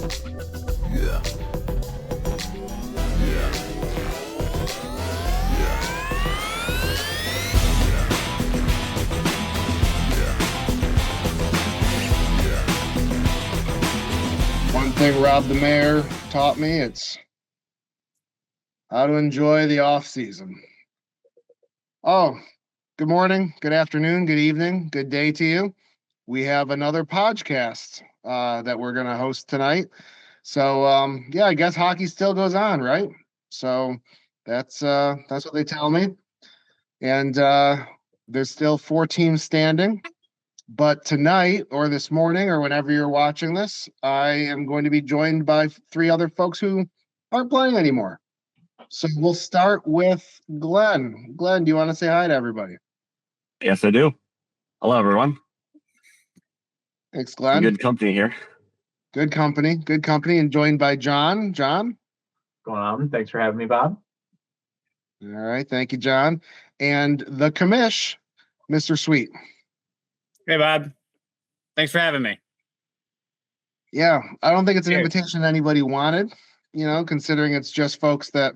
Yeah. Yeah. One thing Rob the Mayor taught me, it's how to enjoy the off season. Oh, good morning, good afternoon, good evening, good day to you. We have another podcast that we're going to host tonight. So I guess hockey still goes on, right? So that's what they tell me. And there's still 4 teams standing. But tonight or this morning or whenever you're watching this, I am going to be joined by 3 other folks who aren't playing anymore. So we'll start with Glenn. Glenn, do you want to say hi to everybody? Yes, I do. Hello, everyone. Thanks, Glenn. Good company here. Good company, and joined by John. John? Going on. Thanks for having me, Bob. All right, thank you, John. And the commish, Mr. Sweet. Hey, Bob. Thanks for having me. Yeah, I don't think it's an Cheers. invitation anybody wanted, considering it's just folks that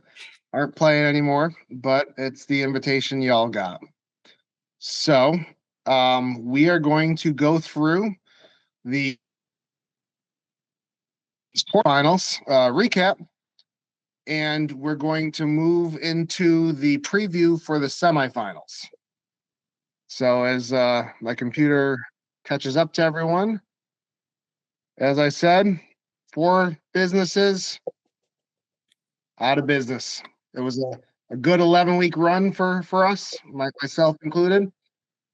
aren't playing anymore, but it's the invitation y'all got. So we are going to go through the finals recap, and we're going to move into the preview for the semifinals. So as my computer catches up to everyone, as I said, 4 businesses out of business. It was a good 11-week run for us, myself included.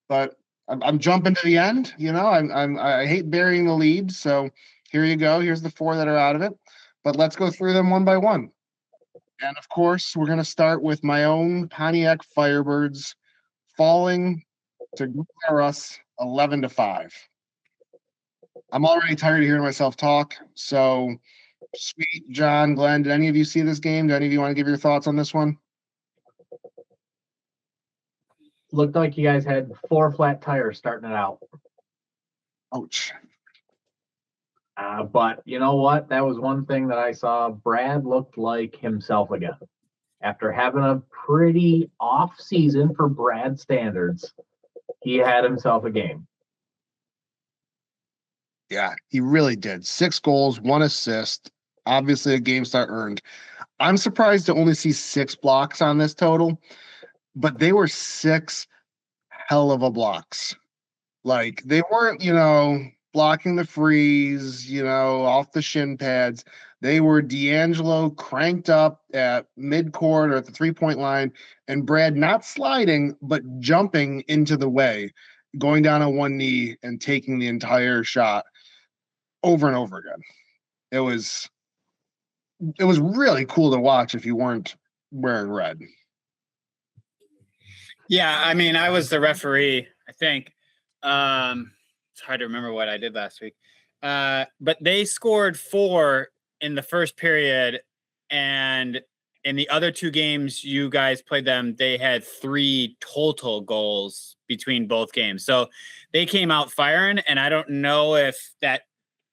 But I'm jumping to the end. I hate burying the lead. So here you go. Here's the 4 that are out of it. But let's go through them one by one. And of course, we're going to start with my own Pontiac Firebirds falling to us 11-5. I'm already tired of hearing myself talk. So, Sweet, John, Glenn, did any of you see this game? Do any of you want to give your thoughts on this one? Looked like you guys had 4 flat tires starting it out. Ouch. But you know what? That was one thing that I saw. Brad looked like himself again. After having a pretty off season for Brad standards, he had himself a game. Yeah, he really did. 6 goals, 1 assist. Obviously, a game start earned. I'm surprised to only see 6 blocks on this total, but they were 6 hell of a blocks. Like, they weren't, blocking the freeze, off the shin pads. They were D'Angelo cranked up at midcourt or at the 3-point line, and Brad not sliding, but jumping into the way, going down on one knee and taking the entire shot over and over again. It was really cool to watch if you weren't wearing red. Yeah, I mean, I was the referee, I think. It's hard to remember what I did last week. But they scored 4 in the first period, and in the other 2 games you guys played them, they had 3 total goals between both games. So they came out firing, and I don't know if that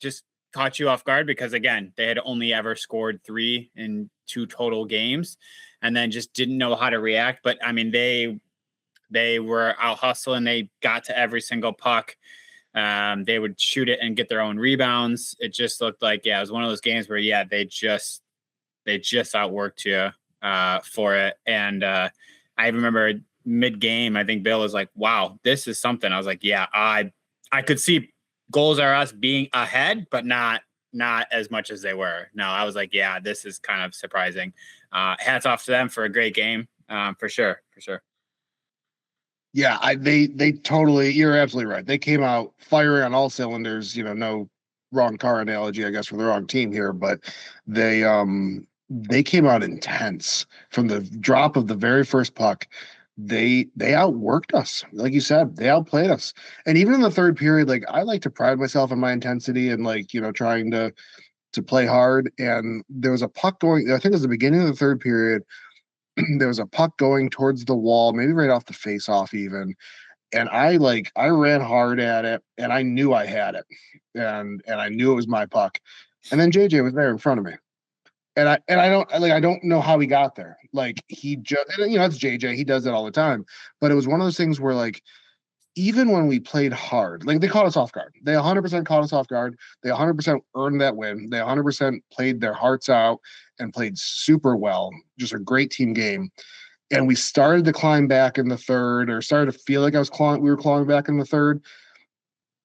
just caught you off guard because, again, they had only ever scored 3 in 2 total games and then just didn't know how to react. But, I mean, they were out hustling. They got to every single puck. They would shoot it and get their own rebounds. It just looked like, it was one of those games where, they just outworked you for it. And I remember mid-game, I think Bill was like, wow, this is something. I was like, yeah, I could see goals are us being ahead, but not as much as they were. No, I was like, yeah, this is kind of surprising. Hats off to them for a great game, for sure. Yeah, they totally, you're absolutely right. They came out firing on all cylinders, no wrong car analogy, I guess, for the wrong team here, but they came out intense from the drop of the very first puck. They outworked us. Like you said, they outplayed us. And even in the third period, like, I like to pride myself on my intensity and, like, trying to play hard. And there was a puck going, I think it was the beginning of the third period. There was a puck going towards the wall, maybe right off the face-off even. And I ran hard at it, and I knew I had it. And I knew it was my puck. And then JJ was there in front of me. And I don't know how he got there. Like he just, it's JJ. He does that all the time. But it was one of those things where like, even when we played hard, like they caught us off guard. They 100% caught us off guard. They 100% earned that win. They 100% played their hearts out and played super well. Just a great team game. And we started to climb back in the third, or started to feel like we were clawing back in the third.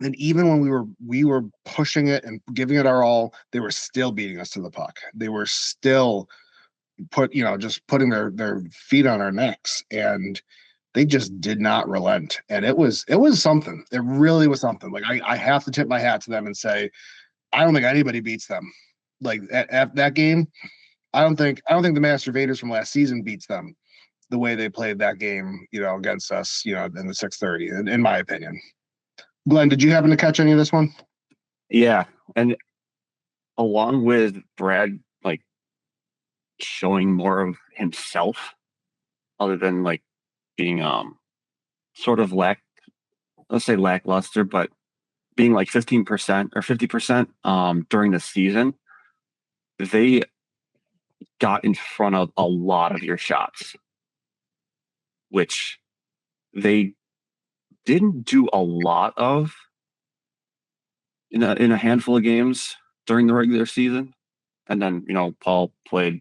And even when we were pushing it and giving it our all, they were still beating us to the puck. They were still just putting their feet on our necks, and they just did not relent. And it was something. It really was something. Like I have to tip my hat to them and say, I don't think anybody beats them. Like at that game, I don't think the Master Vaders from last season beats them the way they played that game, against us, in the 6:30, in my opinion. Glenn, did you happen to catch any of this one? Yeah, and along with Brad, like showing more of himself, other than like being sort of lackluster, but being like 15% or 50% during the season, they got in front of a lot of your shots, which they didn't do a lot of in a handful of games during the regular season. And then, Paul played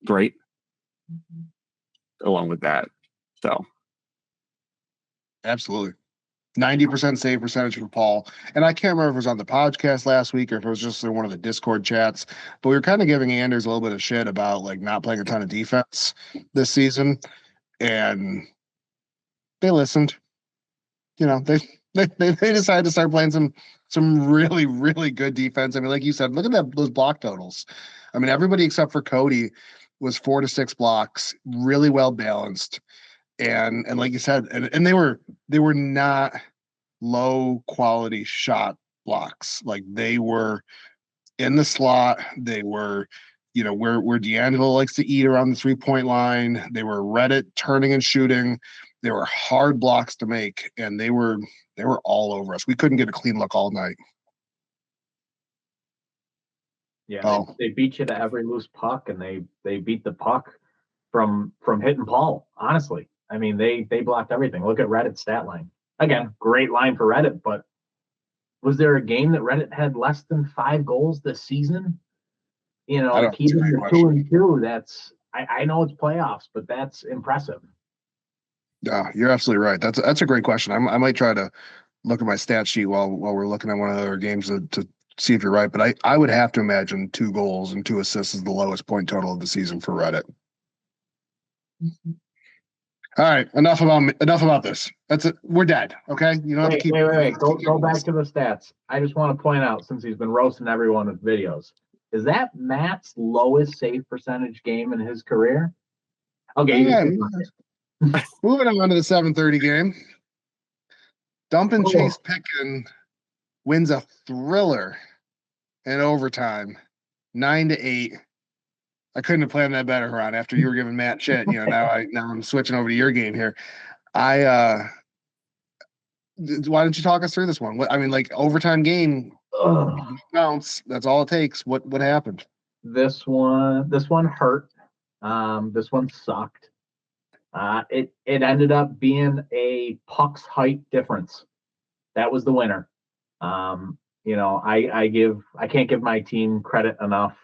great along with that. So absolutely. 90% save percentage for Paul. And I can't remember if it was on the podcast last week or if it was just in one of the Discord chats, but we were kind of giving Anders a little bit of shit about like not playing a ton of defense this season. And they listened. They decided to start playing some really, really good defense. I mean, like you said, look at those block totals. I mean, everybody except for Cody was 4 to 6 blocks, really well balanced. And like you said, and they were not low quality shot blocks. Like they were in the slot. They were, where D'Angelo likes to eat around the 3-point line. They were Reddit turning and shooting. They were hard blocks to make, and they were all over us. We couldn't get a clean look all night. Yeah, they beat you to every loose puck, and they beat the puck from hitting Paul. Honestly, I mean they blocked everything. Look at Reddit's stat line. Again, great line for Reddit, but was there a game that Reddit had less than 5 goals this season? Keeping the 2-2. That's I know it's playoffs, but that's impressive. Yeah, you're absolutely right. That's a great question. I might try to look at my stat sheet while we're looking at one of the other games to see if you're right. But I would have to imagine 2 goals and 2 assists is the lowest point total of the season for Reddit. All right, enough about this. That's it. We're dead. Okay, you don't have to keep. Wait. Go back to the stats. I just want to point out, since he's been roasting everyone with videos, is that Matt's lowest save percentage game in his career? Okay. Yeah. Moving on to the 7:30 game. Dump and Chase Pickin wins a thriller in overtime, 9-8. I couldn't have planned that better, Ron. After you were giving Matt shit, now I'm switching over to your game here. Why don't you talk us through this one? Overtime game bounce. That's all it takes. What happened? This one hurt. This one sucked. It ended up being a puck's height difference. That was the winner. I can't give my team credit enough.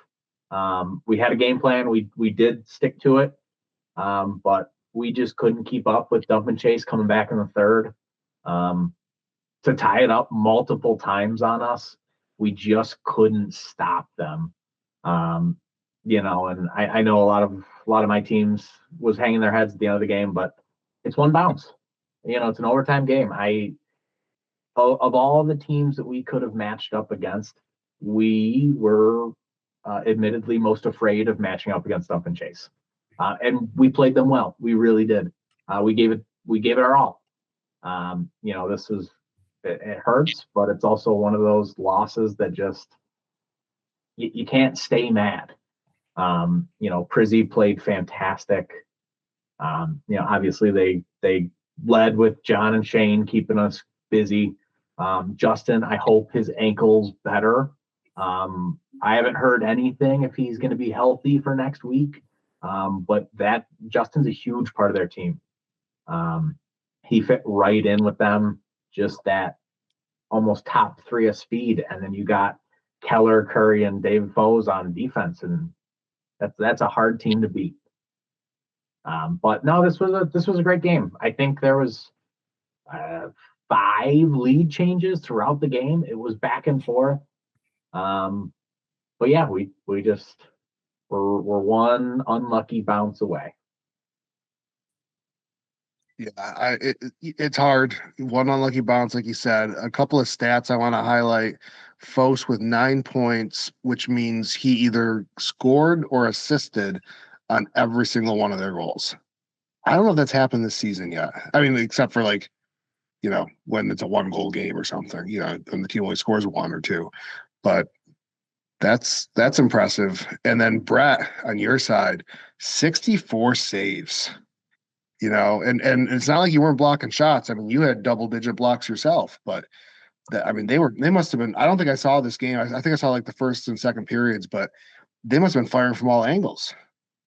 We had a game plan. We did stick to it, but we just couldn't keep up with Dump and Chase coming back in the third to tie it up multiple times on us. We just couldn't stop them. And I know a lot of my teams was hanging their heads at the end of the game, but it's one bounce. It's an overtime game. Of all the teams that we could have matched up against, we were admittedly most afraid of matching up against Dump and Chase. And we played them well. We really did. We gave it our all. It hurts, but it's also one of those losses that just you can't stay mad. Prizzy played fantastic. Obviously they led with John and Shane keeping us busy. Justin, I hope his ankle's better. I haven't heard anything if he's going to be healthy for next week. But that Justin's a huge part of their team. He fit right in with them, just that almost top three of speed. And then you got Keller, Curry, and Dave Foes on defense, and that's a hard team to beat. But no, this was a great game. I think there was 5 lead changes throughout the game. It was back and forth. But yeah, we just we're one unlucky bounce away. Yeah, it's hard. One unlucky bounce, like you said. A couple of stats I want to highlight. Fos with 9 points, which means he either scored or assisted on every single one of their goals. I don't know if that's happened this season yet. I mean, except for like, when it's a 1-goal game or something, and the team only scores 1 or 2. But that's impressive. And then Brett on your side, 64 saves. And it's not like you weren't blocking shots. I mean, you had double-digit blocks yourself, but they must have been. I don't think I saw this game. I think I saw like the first and second periods, but they must have been firing from all angles,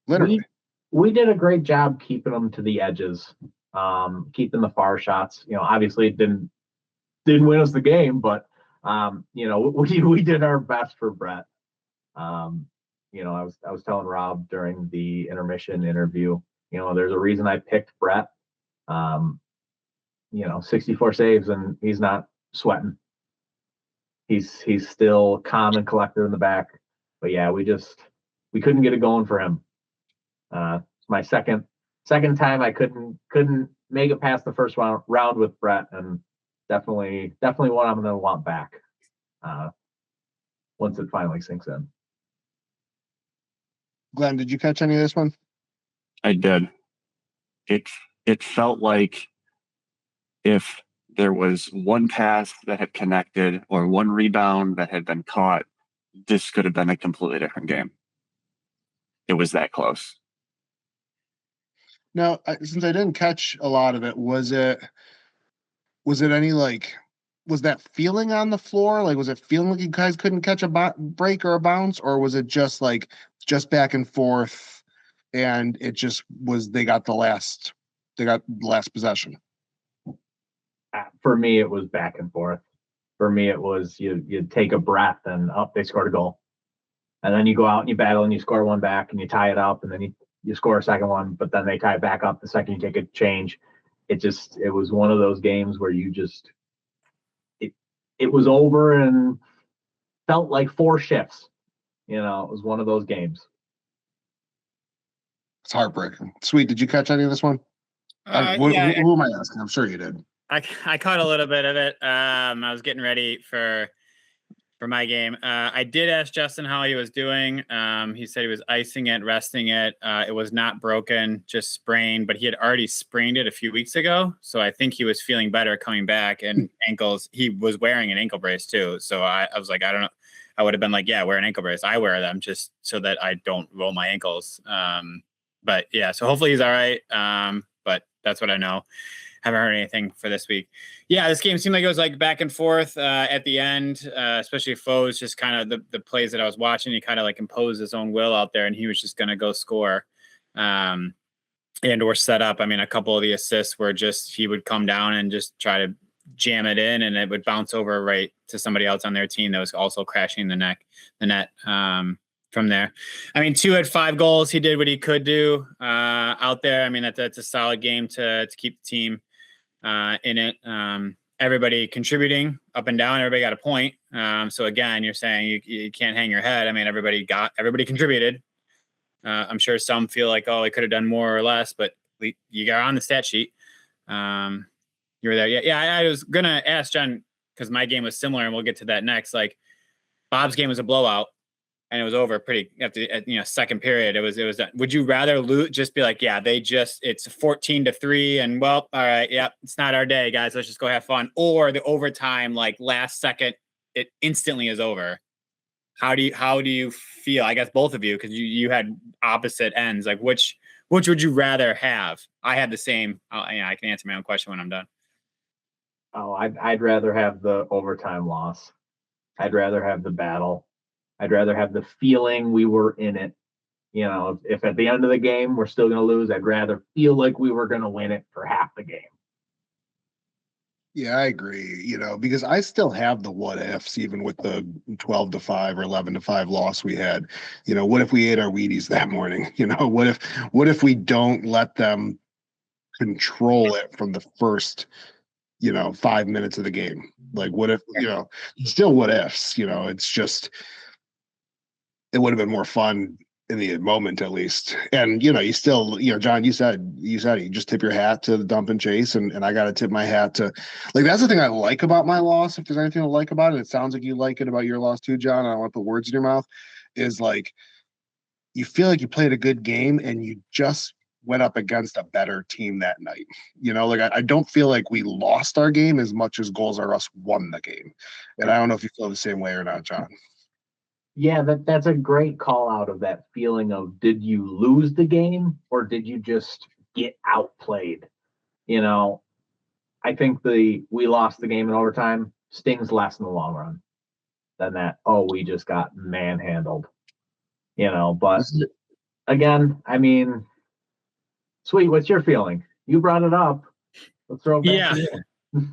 literally. We did a great job keeping them to the edges, keeping the far shots. Obviously it didn't win us the game, but we did our best for Brett. I was telling Rob during the intermission interview, there's a reason I picked Brett. 64 saves and he's not sweating. He's still calm and collected in the back. But yeah, we couldn't get it going for him. It's my second time I couldn't make it past the first round with Brett, and definitely one I'm gonna want back once it finally sinks in. Glenn, did you catch any of this one? I did. It felt like if there was one pass that had connected or one rebound that had been caught, this could have been a completely different game. It was that close. Now, since I didn't catch a lot of it, was it any was that feeling on the floor? Like, was it feeling like you guys couldn't catch a break or a bounce, or was it just back and forth, and it just was they got the last possession? For me, it was back and forth. For me, it was you take a breath and they scored a goal, and then you go out and you battle and you score one back and you tie it up, and then you score a second one, but then they tie it back up the second you take a change. It was one of those games where it was over and felt like 4 shifts. It was one of those games. It's heartbreaking. Sweet, did you catch any of this one? Who am I asking? I'm sure you did. I caught a little bit of it. I was getting ready for my game. I did ask Justin how he was doing. He said he was icing it, resting it. It was not broken, just sprained, but he had already sprained it a few weeks ago. So I think he was feeling better coming back, and ankles. He was wearing an ankle brace too. So I was like, I don't know. I would have been like, yeah, wear an ankle brace. I wear them just so that I don't roll my ankles. But yeah, so hopefully he's all right. But that's what I know. Haven't heard anything for this week. Yeah, this game seemed like it was back and forth at the end, especially Foes, just kind of the plays that I was watching. He kind of imposed his own will out there, and he was just going to go score and or set up. I mean, a couple of the assists were just he would come down and just try to jam it in, and it would bounce over right to somebody else on their team that was also crashing the net. From there, I mean, 2 had 5 goals. He did what he could do out there. I mean, that's a solid game to keep the team in it. Everybody contributing up and down. Everybody got a point. So again, you're saying you can't hang your head. I mean, everybody contributed. I'm sure some feel like, oh, they could have done more or less, but you got on the stat sheet. You were there. Yeah. I was gonna ask John because my game was similar, and we'll get to that next. Bob's game was a blowout. And it was over pretty after second period. It was done. Would you rather lose? Just be like, yeah, it's 14-3, and well, all right, yeah, it's not our day, guys. Let's just go have fun. Or the overtime, last second, it instantly is over. How do you feel? I guess both of you, because you had opposite ends. Which would you rather have? I had the same. I can answer my own question when I'm done. Oh, I'd rather have the overtime loss. I'd rather have the battle. I'd rather have the feeling we were in it. You know, if at the end of the game we're still going to lose, I'd rather feel like we were going to win it for half the game. Yeah, I agree. Because I still have the what ifs, even with the 12-5 or 11-5 loss we had. What if we ate our Wheaties that morning? What if we don't let them control it from the first 5 minutes of the game? Like, what if, still what ifs, it's just, it would have been more fun in the moment, at least. And, you still, John, you said you just tip your hat to the dump and chase. And I got to tip my hat to, like, that's the thing I like about my loss. If there's anything to like about it, it sounds like you like it about your loss too, John. I don't want to put words in your mouth, is like, you feel like you played a good game and you just went up against a better team that night. Like I don't feel like we lost our game as much as Goals R Us won the game. And I don't know if you feel the same way or not, John. Yeah, that's a great call out of that feeling of, did you lose the game or did you just get outplayed? I think we lost the game in overtime stings less in the long run than that, oh, we just got manhandled. But again, I mean, Sweet, what's your feeling? You brought it up. Let's throw it back to you.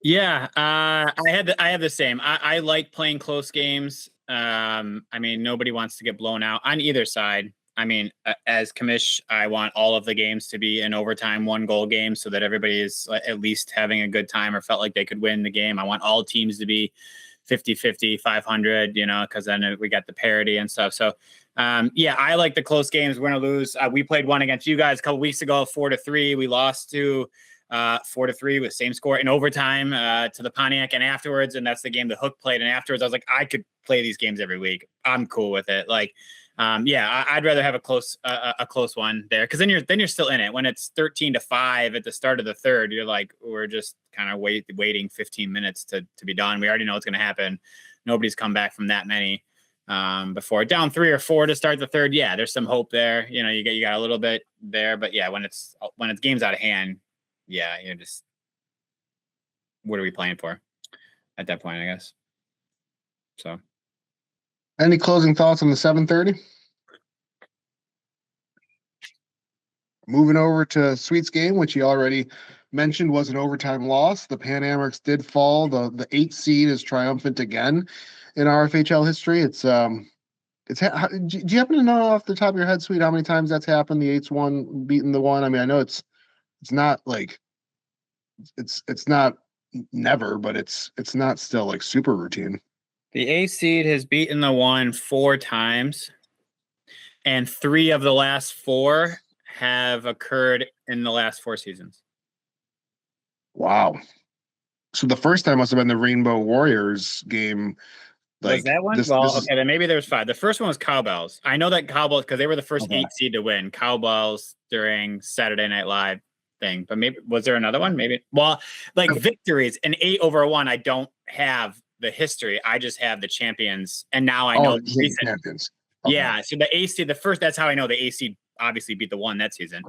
Yeah, I had the same. I like playing close games. I mean, nobody wants to get blown out on either side. I mean, as commish, I want all of the games to be an overtime 1-goal game so that everybody is at least having a good time or felt like they could win the game. I want all teams to be 50-50, 500, because then we got the parity and stuff. So, yeah, I like the close games. Win or lose. We played one against you guys a couple weeks ago, 4-3. We lost to 4-3 with same score in overtime to the Pontiac, and afterwards, and that's the game the Hook played. And afterwards, I was like, I could play these games every week. I'm cool with it. Like, yeah, I'd rather have a close one there, because then you're still in it. When it's 13-5 at the start of the third, you're like, we're just kind of waiting 15 minutes to be done. We already know what's going to happen. Nobody's come back from that many before. Down 3 or 4 to start the third, yeah, there's some hope there. You got a little bit there, but yeah, when it's games out of hand, yeah, you're just, what are we playing for at that point, I guess. So, any closing thoughts on the 7:30? Moving over to Sweet's game, which he already mentioned was an overtime loss. The Pan Americs did fall. The 8th seed is triumphant again in RFHL history. Do you happen to know off the top of your head, Sweet, how many times that's happened? The 8's one beating the 1. I mean, I know it's not like it's not never, but it's not still like super routine. The 8th seed has beaten the 1 4 times, and 3 of the last 4 have occurred in the last 4 seasons. Wow. So the first time must have been the Rainbow Warriors game. Like, was that one? Okay, then maybe there was 5. The first one was Cowbells. I know that Cowbells, because they were the first 8 seed to win. Cowbells during Saturday Night Live thing. But maybe, was there another one? Maybe. Well, like victories, an 8 over 1, I don't have the history. I just have the champions. And now I know the recent champions. Okay. Yeah. So the AC, that's how I know the AC obviously beat the 1 that season.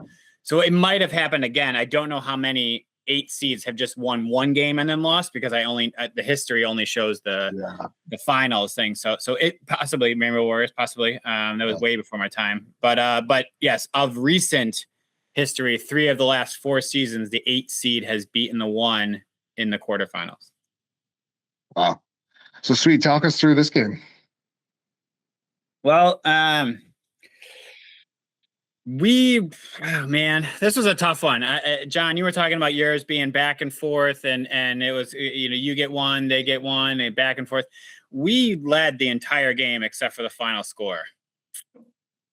So it might have happened again. I don't know how many 8 seeds have just won 1 game and then lost, because the history only shows the finals thing. So it possibly, Rainbow Warriors, possibly. That was way before my time. But yes, of recent history, 3 of the last 4 seasons, the 8 seed has beaten the 1 in the quarterfinals. Wow. So Sweet, talk us through this game. Well, this was a tough one. John, you were talking about yours being back and forth, and it was, you get 1, they get 1, and back and forth. We led the entire game except for the final score.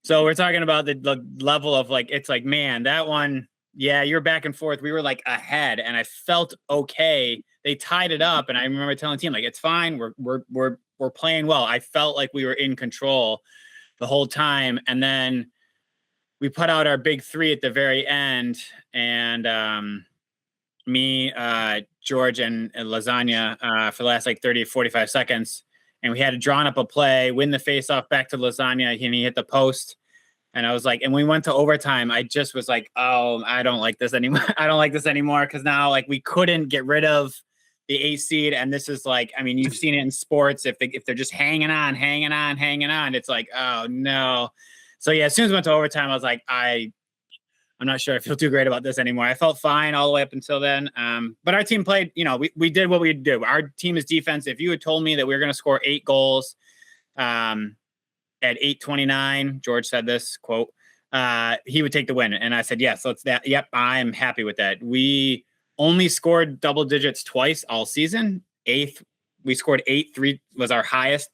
So we're talking about the level of, like, it's like, man, that one, yeah, you're back and forth. We were like ahead, and I felt okay. They tied it up, and I remember telling the team, like, it's fine. We're playing well. I felt like we were in control the whole time, and then we put out our big 3 at the very end, and me, George, and Lasagna for the last like 30, 45 seconds, and we had to drawn up a play, win the faceoff back to Lasagna, and he hit the post. And I was like, and we went to overtime. I just was like, oh, I don't like this anymore. I don't like this anymore, because now, like, we couldn't get rid of the 8th seed, and this is like, I mean, you've seen it in sports. If they're just hanging on, it's like, oh no. So yeah, as soon as we went to overtime, I was like, I'm not sure I feel too great about this anymore. I felt fine all the way up until then. But our team played, we did what we do. Our team is defense. If you had told me that we were going to score 8 goals at 8:29, George said this quote, he would take the win. And I said, yes, let's that. Yep. I'm happy with that. We only scored double digits twice all season. We scored 8-3 was our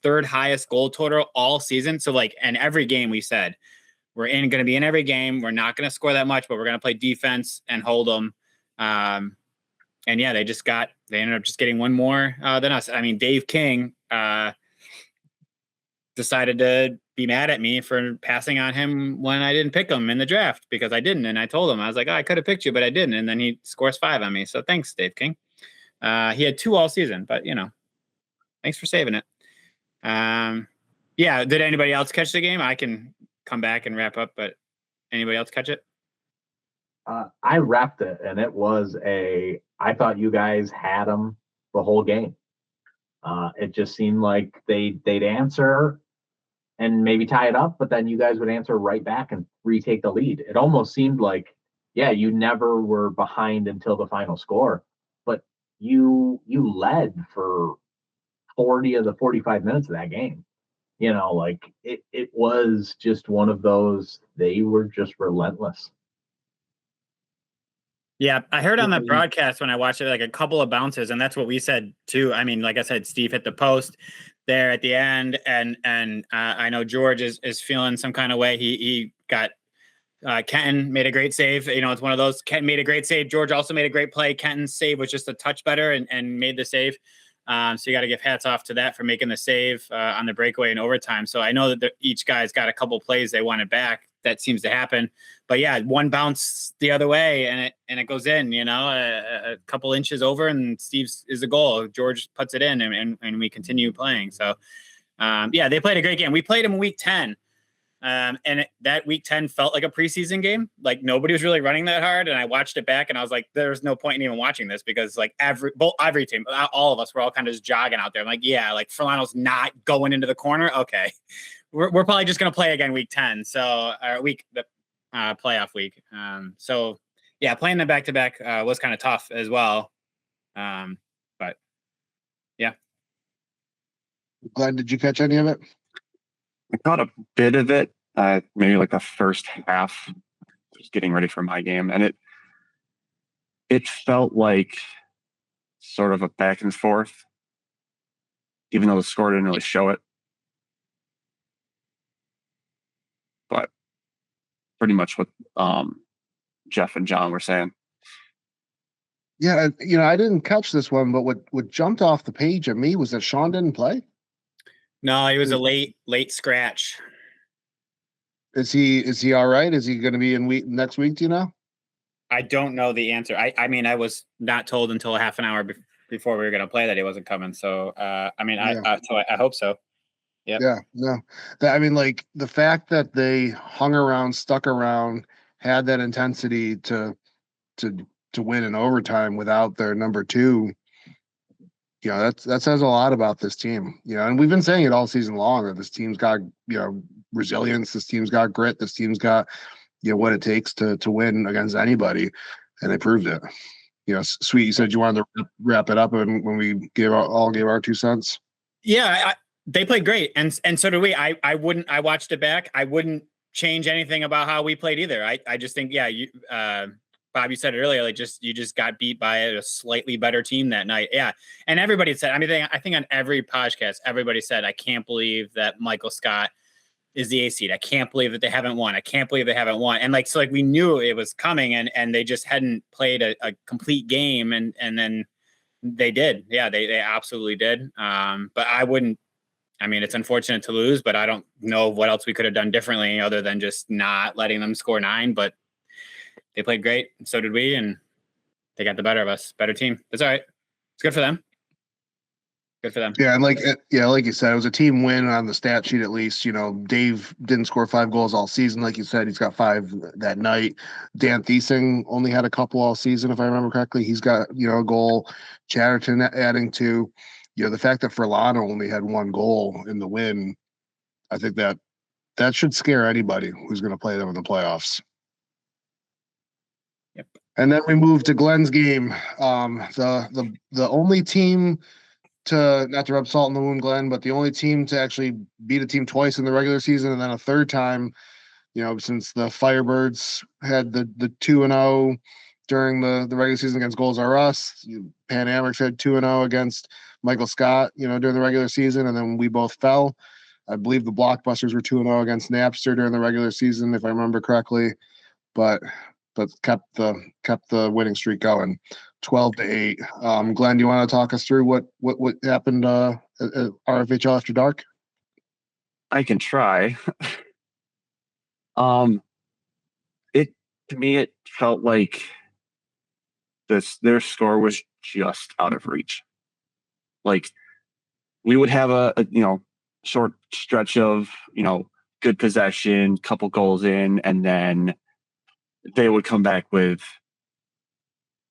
third highest goal total all season. So and every game we said, we're going to be in every game. We're not going to score that much, but we're going to play defense and hold them. And yeah, they ended up just getting one more than us. I mean, Dave King decided to be mad at me for passing on him when I didn't pick him in the draft, because I didn't. And I told him, I was like, I could have picked you, but I didn't. And then he scores 5 on me. So thanks, Dave King. He had 2 all season, but thanks for saving it. Yeah. Did anybody else catch the game? I can come back and wrap up, but anybody else catch it? I wrapped it, and it was I thought you guys had them the whole game. It just seemed like they'd answer and maybe tie it up, but then you guys would answer right back and retake the lead. It almost seemed like, yeah, you never were behind until the final score, but you led for 40 of the 45 minutes of that game. It was just one of those, they were just relentless. Yeah, I heard on the broadcast when I watched it, like a couple of bounces, and that's what we said too. I mean, like I said, Steve hit the post there at the end, and I know George is feeling some kind of way. He got Kenton made a great save. It's one of those. Kenton made a great save. George also made a great play. Kenton's save was just a touch better and made the save. So you got to give hats off to that for making the save on the breakaway in overtime. So I know that each guy's got a couple plays they wanted back. That seems to happen. But yeah, one bounce the other way and it goes in, a couple inches over, and Steve's is a goal. George puts it in and we continue playing. So yeah, they played a great game. We played them in week 10. That week 10 felt like a preseason game. Like nobody was really running that hard. And I watched it back and I was like, there's no point in even watching this, because like every team, all of us were all kind of just jogging out there. I'm like, yeah, like Furlano's not going into the corner. Okay. We're probably just going to play again week 10. So the playoff week. So yeah, playing them back-to-back was kind of tough as well. But yeah. Glenn, did you catch any of it? I caught a bit of it, maybe like the first half, just getting ready for my game. And it felt like sort of a back and forth, even though the score didn't really show it. But pretty much what Jeff and John were saying. Yeah, I didn't catch this one, but what jumped off the page at me was that Sean didn't play. No, he was a late scratch. Is he all right? Is he going to be in next week? Do you know? I don't know the answer. I mean, I was not told until a half an hour before we were going to play that he wasn't coming. So, I hope so. Yep. Yeah. No. I mean, like the fact that they hung around, stuck around, had that intensity to win in overtime without their number 2. That says a lot about this team. And we've been saying it all season long that this team's got resilience. This team's got grit. This team's got what it takes to win against anybody, and they proved it. Sweet, you said you wanted to wrap it up when we gave our 2 cents. Yeah, they played great, and so did we. I watched it back. I wouldn't change anything about how we played either. I just think, yeah, you Bob, you said it earlier, like you just got beat by a slightly better team that night. Yeah. And everybody said, I think on every podcast, everybody said, I can't believe that Michael Scott is the 8th seed. I can't believe that they haven't won. I can't believe they haven't won. And we knew it was coming and they just hadn't played a complete game. And then they did. Yeah, they absolutely did. But it's unfortunate to lose, but I don't know what else we could have done differently other than just not letting them score 9, but they played great. And so did we. And they got the better of us. Better team. That's all right. It's good for them. Good for them. Yeah, and like you said, it was a team win on the stat sheet at least. Dave didn't score 5 goals all season, like you said. He's got 5 that night. Dan Thiesing only had a couple all season, if I remember correctly. He's got a goal. Chatterton adding 2. The fact that Furlano only had 1 goal in the win, I think that should scare anybody who's going to play them in the playoffs. Yep. And then we move to Glenn's game. The only team to, not to rub salt in the wound, Glenn, but the only team to actually beat a team twice in the regular season and then a third time, since the Firebirds had the 2-0 during the regular season against Goals R Us. Pan Americs had 2-0 against Michael Scott, during the regular season, and then we both fell. I believe the Blockbusters were 2-0 against Napster during the regular season, if I remember correctly, but kept the winning streak going. 12-8. Glenn, do you want to talk us through what happened at RFHL After Dark? I can try. To me, it felt like their score was just out of reach. Like, we would have a short stretch of good possession, couple goals in, and then they would come back with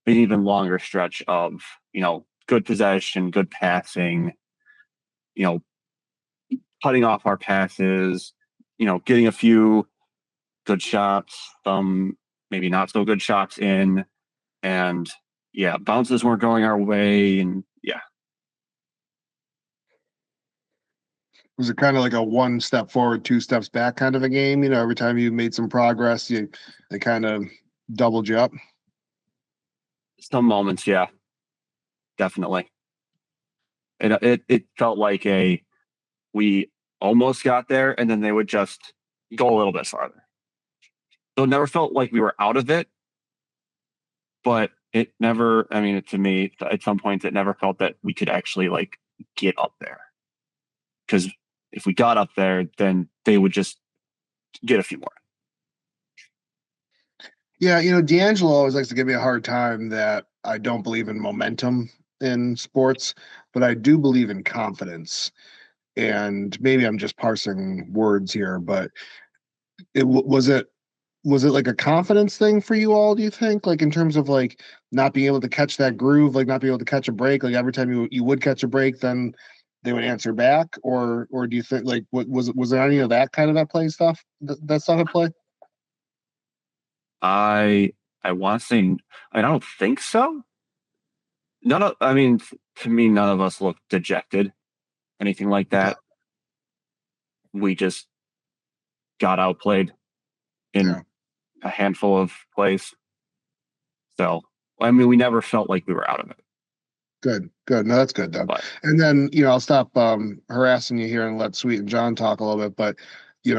an even longer stretch of good possession, good passing, cutting off our passes, getting a few good shots, maybe not so good shots in, and bounces weren't going our way, and Was it kind of like a 1 step forward, 2 steps back kind of a game? Every time you made some progress, they kind of doubled you up. Some moments, yeah, definitely. And it felt like we almost got there, and then they would just go a little bit farther. So it never felt like we were out of it, but it never, to me, at some points, it never felt that we could actually get up there. Because if we got up there, then they would just get a few more. Yeah, D'Angelo always likes to give me a hard time that I don't believe in momentum in sports, but I do believe in confidence. And maybe I'm just parsing words here, but was it like a confidence thing for you all, do you think? Like in terms of not being able to catch that groove, not being able to catch a break, every time you would catch a break, then they would answer back, or do you think was there any of that kind of at play stuff? That stuff at play? I want to say I don't think so. To me, none of us looked dejected, anything like that. We just got outplayed in a handful of plays. So, we never felt like we were out of it. Good. No, that's good then. But, and then, I'll stop harassing you here and let Sweet and John talk a little bit. But,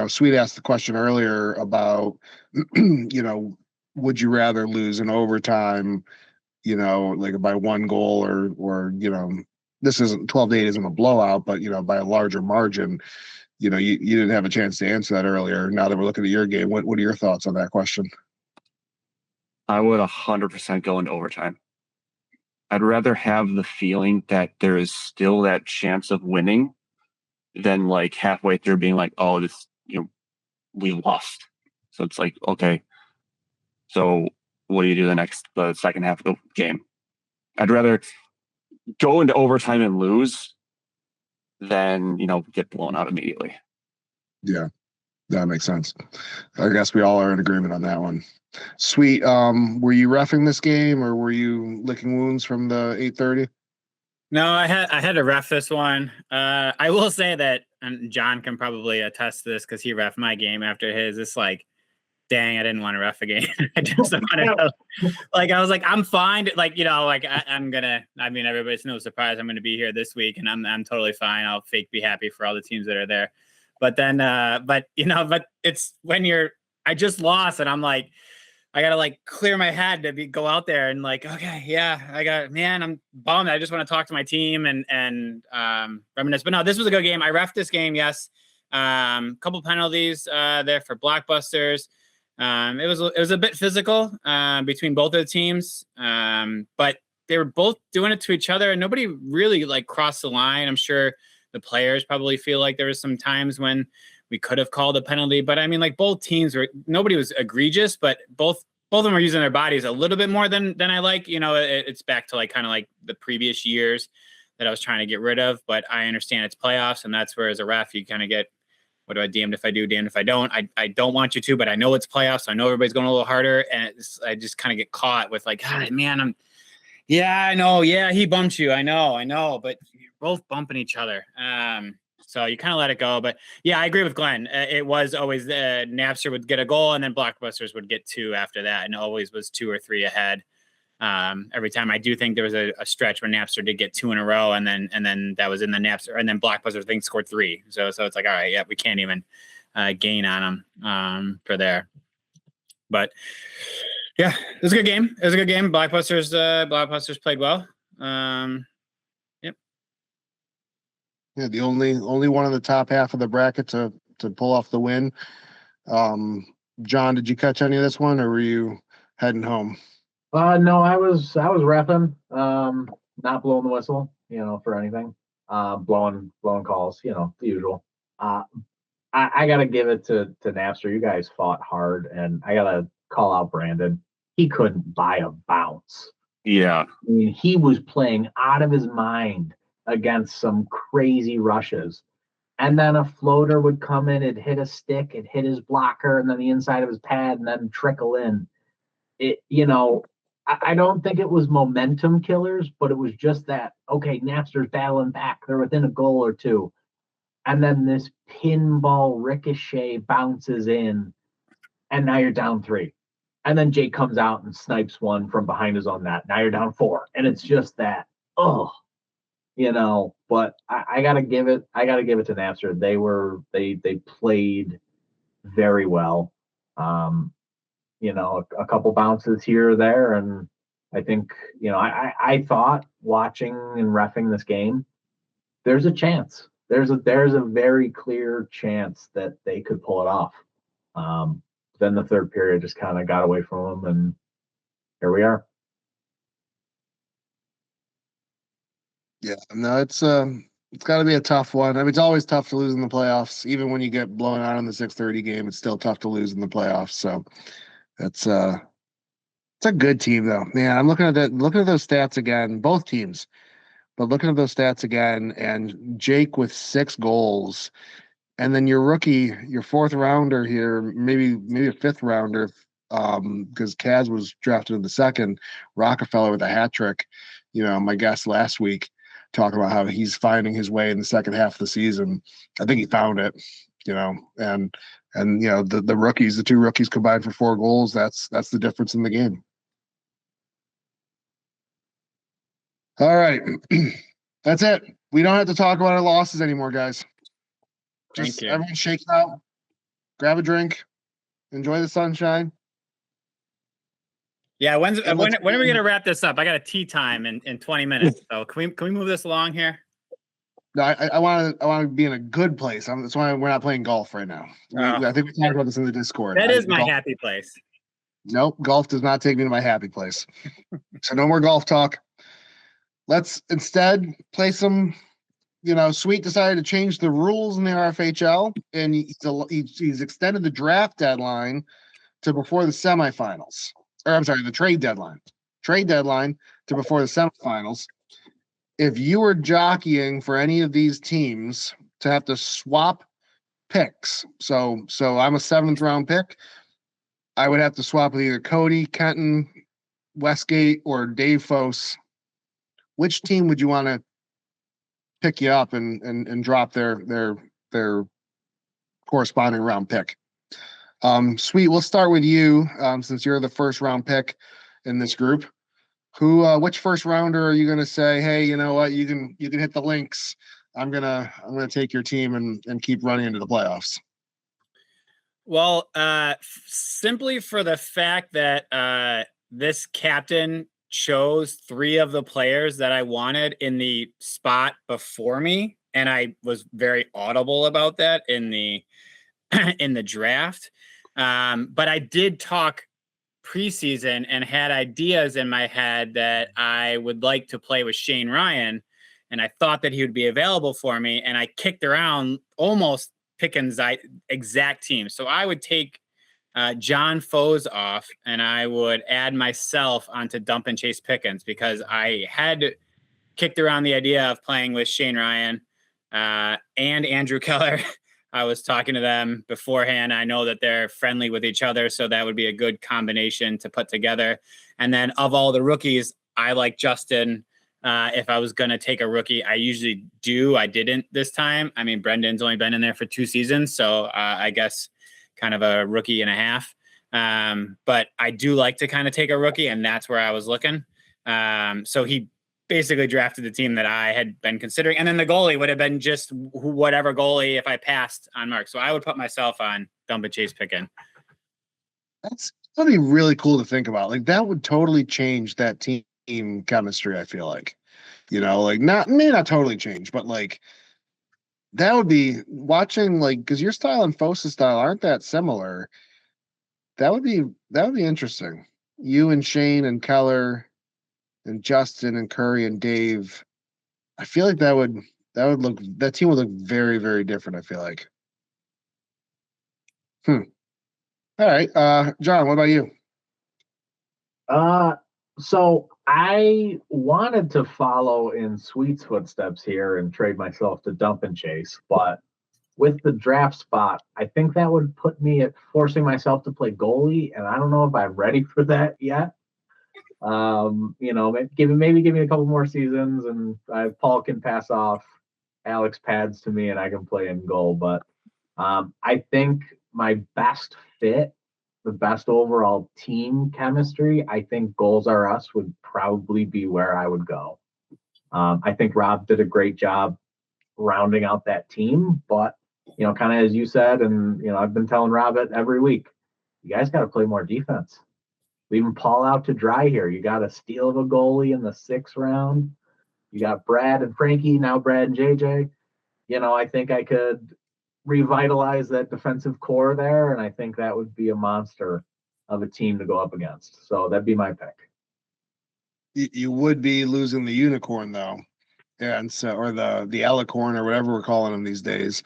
Sweet asked the question earlier about, would you rather lose in overtime, by 1 goal or this isn't 12-8 isn't a blowout, but, by a larger margin. You didn't have a chance to answer that earlier. Now that we're looking at your game, what are your thoughts on that question? I would 100% go into overtime. I'd rather have the feeling that there is still that chance of winning than halfway through being oh, this, we lost. So it's okay, so what do you do the second half of the game? I'd rather go into overtime and lose than, get blown out immediately. Yeah, that makes sense. I guess we all are in agreement on that one. Sweet. Were you reffing this game, or were you licking wounds from the 8:30? No, I had to ref this one. I will say that, and John can probably attest to this because he ref my game after his. It's dang, I didn't want to ref a game. I just wanted to, I was I'm fine. I'm gonna. Everybody's no surprise. I'm gonna be here this week, and I'm totally fine. I'll fake be happy for all the teams that are there. But then, but it's when I just lost, and I'm I gotta clear my head to go out there and okay, yeah, I'm bummed. I just want to talk to my team and reminisce. But no, this was a good game. I reffed this game, yes. Couple penalties there for Blockbusters. It was a bit physical between both of the teams. But they were both doing it to each other, and nobody really like crossed the line. I'm sure the players probably feel like there was some times when we could have called a penalty, but I mean, like both teams nobody was egregious, but both of them are using their bodies a little bit more than I like. It's back to like kind of like the previous years that I was trying to get rid of, but I understand it's playoffs, and that's where as a ref you kind of get, what do I, damned if I do, damned if I don't. I don't want you to, but I know it's playoffs, so I know everybody's going a little harder, and I just kind of get caught with like, God, man, I know, yeah, he bumped you, I know, but you're both bumping each other. So you kind of let it go. But yeah, I agree with Glenn. It was always Napster would get a goal, and then Blockbusters would get 2 after that, and always was 2 or 3 ahead. Every time. I do think there was a stretch where Napster did get 2 in a row, and then that was in the Napster, and then Blockbuster thing scored 3. So it's like, all right, yeah, we can't even gain on them for there. But yeah, it was a good game. Blockbusters played well. Yeah, the only one in the top half of the bracket to pull off the win. John, did you catch any of this one, or were you heading home? No, I was reffing, not blowing the whistle, for anything. Blowing calls, the usual. I gotta give it to Napster. You guys fought hard, and I gotta call out Brandon. He couldn't buy a bounce. Yeah. I mean, he was playing out of his mind against some crazy rushes. And then a floater would come in, it'd hit a stick, it'd hit his blocker, and then the inside of his pad, and then trickle in. I don't think it was momentum killers, but it was just that, okay, Napster's battling back. They're within a goal or 2. And then this pinball ricochet bounces in, and now you're down 3. And then Jake comes out and snipes one from behind his own net. Now you're down 4. And it's just that, but I gotta give it to Napster. They played very well. A couple bounces here or there, and I think, I thought watching and reffing this game, there's a chance. There's a very clear chance that they could pull it off. Then the third period just kind of got away from them, and here we are. Yeah, no, it's got to be a tough one. I mean, it's always tough to lose in the playoffs. Even when you get blown out in the 6:30 game, it's still tough to lose in the playoffs. So it's a good team though. Man, I'm looking at those stats again, both teams. But looking at those stats again, and Jake with 6 goals, and then your rookie, your 4th rounder here, maybe a 5th rounder, because Kaz was drafted in the 2nd, Rockefeller with a hat trick. My guest last week talking about how he's finding his way in the second half of the season. I think he found it, and the rookies, the 2 rookies combined for 4 goals. That's the difference in the game. All right. That's it. We don't have to talk about our losses anymore, guys. Just everyone shake out, grab a drink, enjoy the sunshine. Yeah, when are we going to wrap this up? I got a tea time in 20 minutes. So can we move this along here? No, I want to be in a good place. That's why we're not playing golf right now. I think we talked about this in the Discord. That is my happy place. Nope, golf does not take me to my happy place. So no more golf talk. Let's instead play some. Sweet decided to change the rules in the RFHL, and he's extended the draft deadline to before the semifinals. Or I'm sorry, the trade deadline. Trade deadline to before the semifinals. If you were jockeying for any of these teams to have to swap picks, so I'm a 7th round pick, I would have to swap with either Cody, Kenton, Westgate, or Dave Fose. Which team would you want to pick you up and drop their corresponding round pick? Sweet, we'll start with you, since you're the 1st round pick in this group. Which 1st rounder are you gonna say, hey, you know what, you can hit the links. I'm gonna take your team and keep running into the playoffs? Well, simply for the fact that this captain chose 3 of the players that I wanted in the spot before me, and I was very audible about that in the in the draft. But I did talk preseason and had ideas in my head that I would like to play with Shane Ryan. And I thought that he would be available for me. And I kicked around almost picking exact team. So I would take John Foes off and I would add myself onto Dump and Chase Pickens because I had kicked around the idea of playing with Shane Ryan and Andrew Keller. I was talking to them beforehand. I know that they're friendly with each other, so that would be a good combination to put together. And then of all the rookies, I like Justin. If I was going to take a rookie, I usually do. I didn't this time. I mean, Brendan's only been in there for 2 seasons, so I guess kind of a rookie and a half. But I do like to kind of take a rookie, and that's where I was looking. So he basically drafted the team that I had been considering. And then the goalie would have been just whatever goalie if I passed on Mark. So I would put myself on Dump and Chase Pickens. That'd be really cool to think about. Like that would totally change that team chemistry, I feel like. You know, like may not totally change, but like that would be watching, like, because your style and Fosa's style aren't that similar. That would be interesting. You and Shane and Keller and Justin and Curry and Dave. I feel like that team would look very, very different, I feel like. All right. John, what about you? So I wanted to follow in Sweet's footsteps here and trade myself to Dump and Chase, but with the draft spot, I think that would put me at forcing myself to play goalie, and I don't know if I'm ready for that yet. You know, give me a couple more seasons, and Paul can pass off Alex pads to me, and I can play in goal. But I think my best fit, the best overall team chemistry, I think Goals Are Us would probably be where I would go. I think Rob did a great job rounding out that team, but you know, kind of as you said, and you know, I've been telling Rob it every week, you guys got to play more defense. Leaving Paul out to dry here. You got a steal of a goalie in the 6th round. You got Brad and Frankie, now Brad and JJ. You know, I think I could revitalize that defensive core there, and I think that would be a monster of a team to go up against. So that'd be my pick. You would be losing the unicorn though, and so, or the alicorn or whatever we're calling them these days.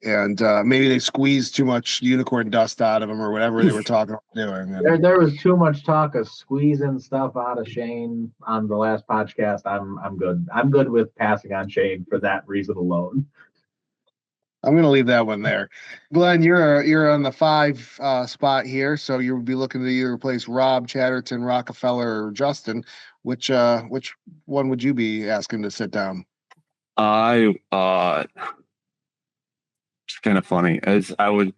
And maybe they squeezed too much unicorn dust out of him or whatever they were talking about doing. And there was too much talk of squeezing stuff out of Shane on the last podcast. I'm good. I'm good with passing on Shane for that reason alone. I'm going to leave that one there. Glenn, you're on the 5 spot here, so you'll be looking to either replace Rob, Chatterton, Rockefeller, or Justin. Which one would you be asking to sit down? It's kind of funny, as I would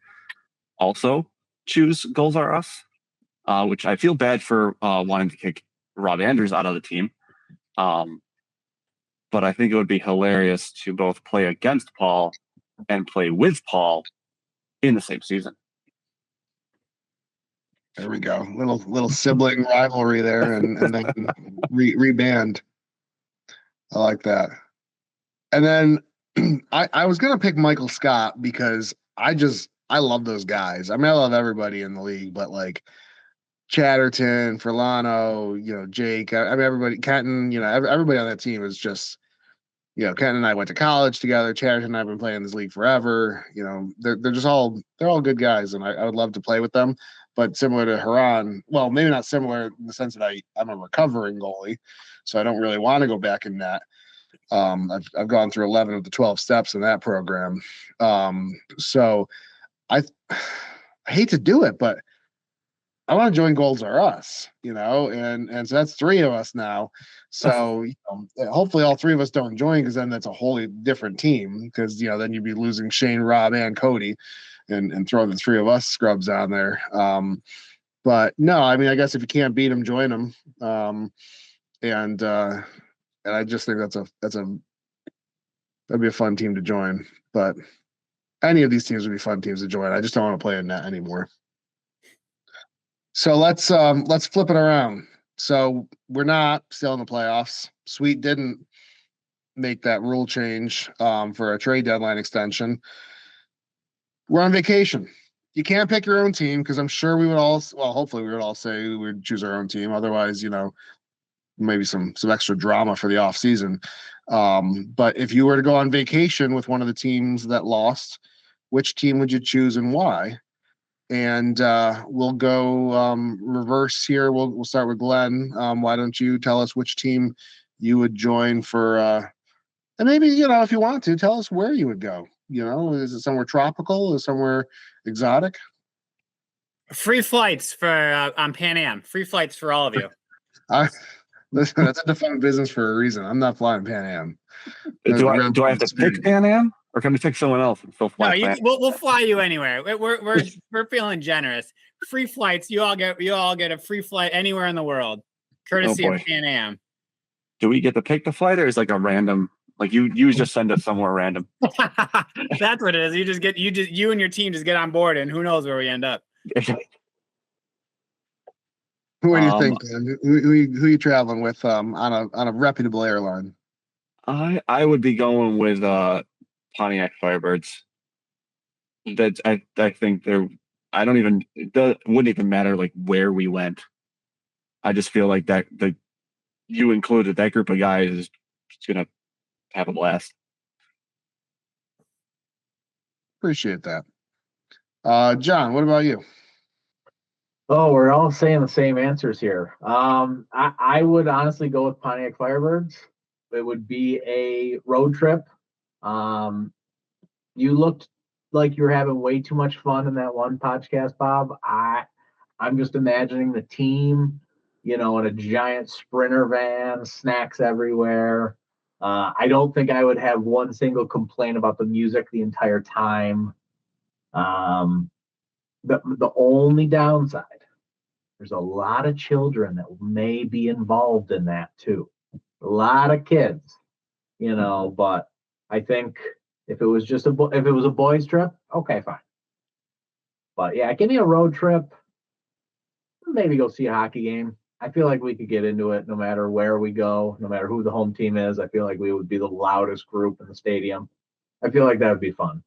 also choose Goals Are Us, which I feel bad for wanting to kick Rob Andrews out of the team. But I think it would be hilarious to both play against Paul and play with Paul in the same season. There we go. Little sibling rivalry there, and then reband. I like that. And then I was gonna pick Michael Scott because I love those guys. I mean, I love everybody in the league, but like Chatterton, Furlano, you know, Jake, I mean, everybody, Kenton, you know, everybody on that team is just, you know, Kenton and I went to college together. Chatterton and I have been playing this league forever. You know, they're all good guys, and I would love to play with them. But similar to Haran, well, maybe not similar in the sense that I'm a recovering goalie, so I don't really want to go back in that. I've gone through 11 of the 12 steps in that program. So I hate to do it, but I want to join Goals Are Us, you know, and so that's 3 of us now. So you know, hopefully all 3 of us don't join, because then that's a wholly different team, because you know, then you'd be losing Shane, Rob, and Cody, and throw the 3 of us scrubs on there. But no, I mean, I guess if you can't beat them, join them. And I just think that'd be a fun team to join. But any of these teams would be fun teams to join. I just don't want to play in that anymore. So let's flip it around. So we're not still in the playoffs. Sweet didn't make that rule change for a trade deadline extension. We're on vacation. you can't pick your own team because I'm sure we would all, well, hopefully we would all say we would choose our own team. Otherwise, maybe some extra drama for the off season. But if you were to go on vacation with one of the teams that lost, which team would you choose and why? And we'll go reverse here. We'll start with Glenn. Why don't you tell us which team you would join for? And maybe if you want to, tell us where you would go. Is it somewhere tropical? Is it somewhere exotic? Free flights for on Pan Am. Free flights for all of you. Listen, that's a defunct business for a reason. I'm not flying Pan Am. Do I have to pick Pan Am, or can we pick someone else and still fly? No, we'll fly you anywhere. We're feeling generous. Free flights. You all get a free flight anywhere in the world, courtesy of Pan Am. Do we get to pick the flight, or is like a random? Like you just send us somewhere random. That's what it is. You and your team just get on board, and who knows where we end up. What do you think? Who you traveling with on a reputable airline? I would be going with Pontiac Firebirds. That's I think they're. I don't even. It wouldn't even matter like where we went. I just feel like that you included that group of guys is gonna have a blast. Appreciate that. John, what about you? Oh, we're all saying the same answers here. I would honestly go with Pontiac Firebirds. It would be a road trip. You looked like you were having way too much fun in that one podcast, Bob. I'm just imagining the team, in a giant Sprinter van, snacks everywhere. I don't think I would have one single complaint about the music the entire time. The only downside, there's a lot of children that may be involved in that too. A lot of kids, but I think if it was a boys trip, okay, fine. But yeah, give me a road trip. Maybe go see a hockey game. I feel like we could get into it no matter where we go, no matter who the home team is. I feel like we would be the loudest group in the stadium. I feel like that would be fun.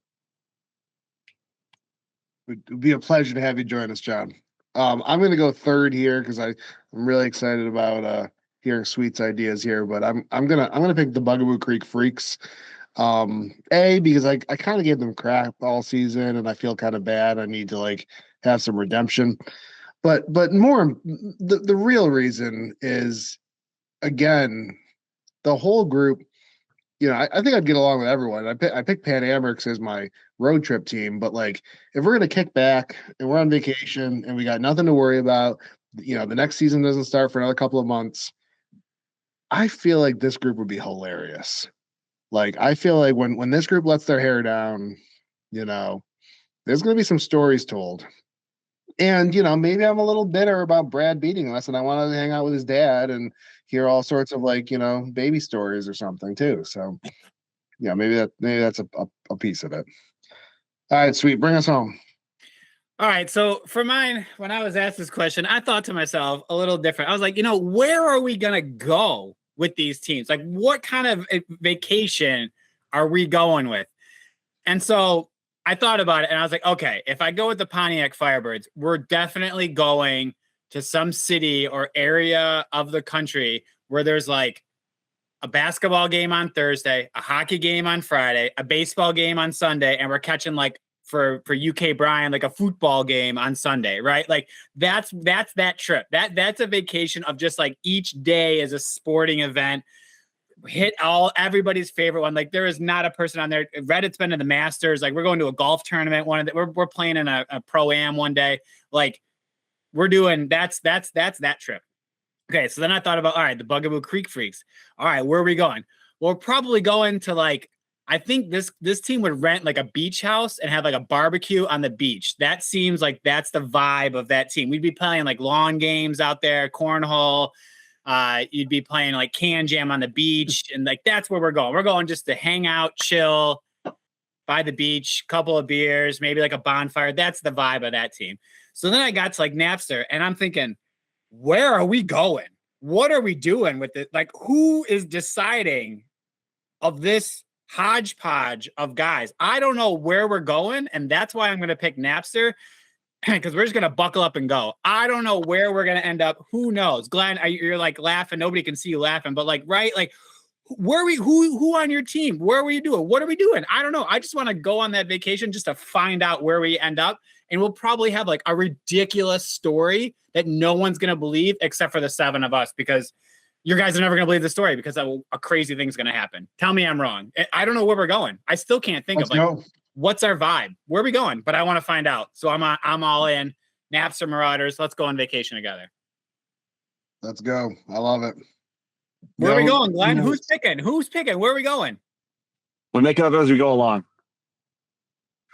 It would be a pleasure to have you join us, John. I'm going to go third here because I'm really excited about hearing Sweet's ideas here. But I'm gonna pick the Bugaboo Creek Freaks. Because I kind of gave them crap all season, and I feel kind of bad. I need to have some redemption. But more, the real reason is, again, the whole group. I think I'd get along with everyone. I picked Pan Amherst as my road trip team, but if we're gonna kick back and we're on vacation and we got nothing to worry about, the next season doesn't start for another couple of months. I feel like this group would be hilarious. I feel like when this group lets their hair down, there's gonna be some stories told. And maybe I'm a little bitter about Brad beating us, and I want to hang out with his dad and hear all sorts of baby stories or something too. So yeah, maybe that's a piece of it. All right, Sweet, bring us home. All right, so for mine, when I was asked this question, I thought to myself a little different. I was like, where are we gonna go with these teams? What kind of vacation are we going with? And so I thought about it, and I was like, okay, if I go with the Pontiac Firebirds, we're definitely going to some city or area of the country where there's a basketball game on Thursday, a hockey game on Friday, a baseball game on Sunday, and we're catching for UK Brian, a football game on Sunday, right? That's that trip. That's a vacation of just each day is a sporting event. Hit everybody's favorite one. There is not a person on there. Reddit's been to the Masters. We're going to a golf tournament. We're playing in a pro-am one day. We're doing that's that trip. Okay, so then I thought about, all right, the Bugaboo Creek Freaks. All right, where are we going? Well, we're probably going to I think this team would rent a beach house and have a barbecue on the beach. That seems like that's the vibe of that team. We'd be playing lawn games out there, cornhole. You'd be playing can jam on the beach, and that's where we're going. We're going just to hang out, chill by the beach, couple of beers, maybe a bonfire. That's the vibe of that team. So then I got to Napster, and I'm thinking, where are we going? What are we doing with it? Who is deciding of this hodgepodge of guys? I don't know where we're going, and that's why I'm going to pick Napster. because we're just gonna buckle up and go. I don't know where we're gonna end up. Who knows? Glenn, you're like laughing. Nobody can see you laughing, but like, right? Like, where are we? Who on your team? Where were you doing? What are we doing? I don't know. I just want to go on that vacation just to find out where we end up, and we'll probably have like a ridiculous story that no one's gonna believe except for the 7 of us, because you guys are never gonna believe the story because a crazy thing's gonna happen. Tell me I'm wrong. I don't know where we're going. I still can't think Let's of like. go. What's our vibe? Where are we going? But I want to find out. So I'm all in. Naps or Marauders. Let's go on vacation together. Let's go. I love it. Where are we going, Glenn? Who's picking? Who's picking? Where are we going? We'll make it up as we go along.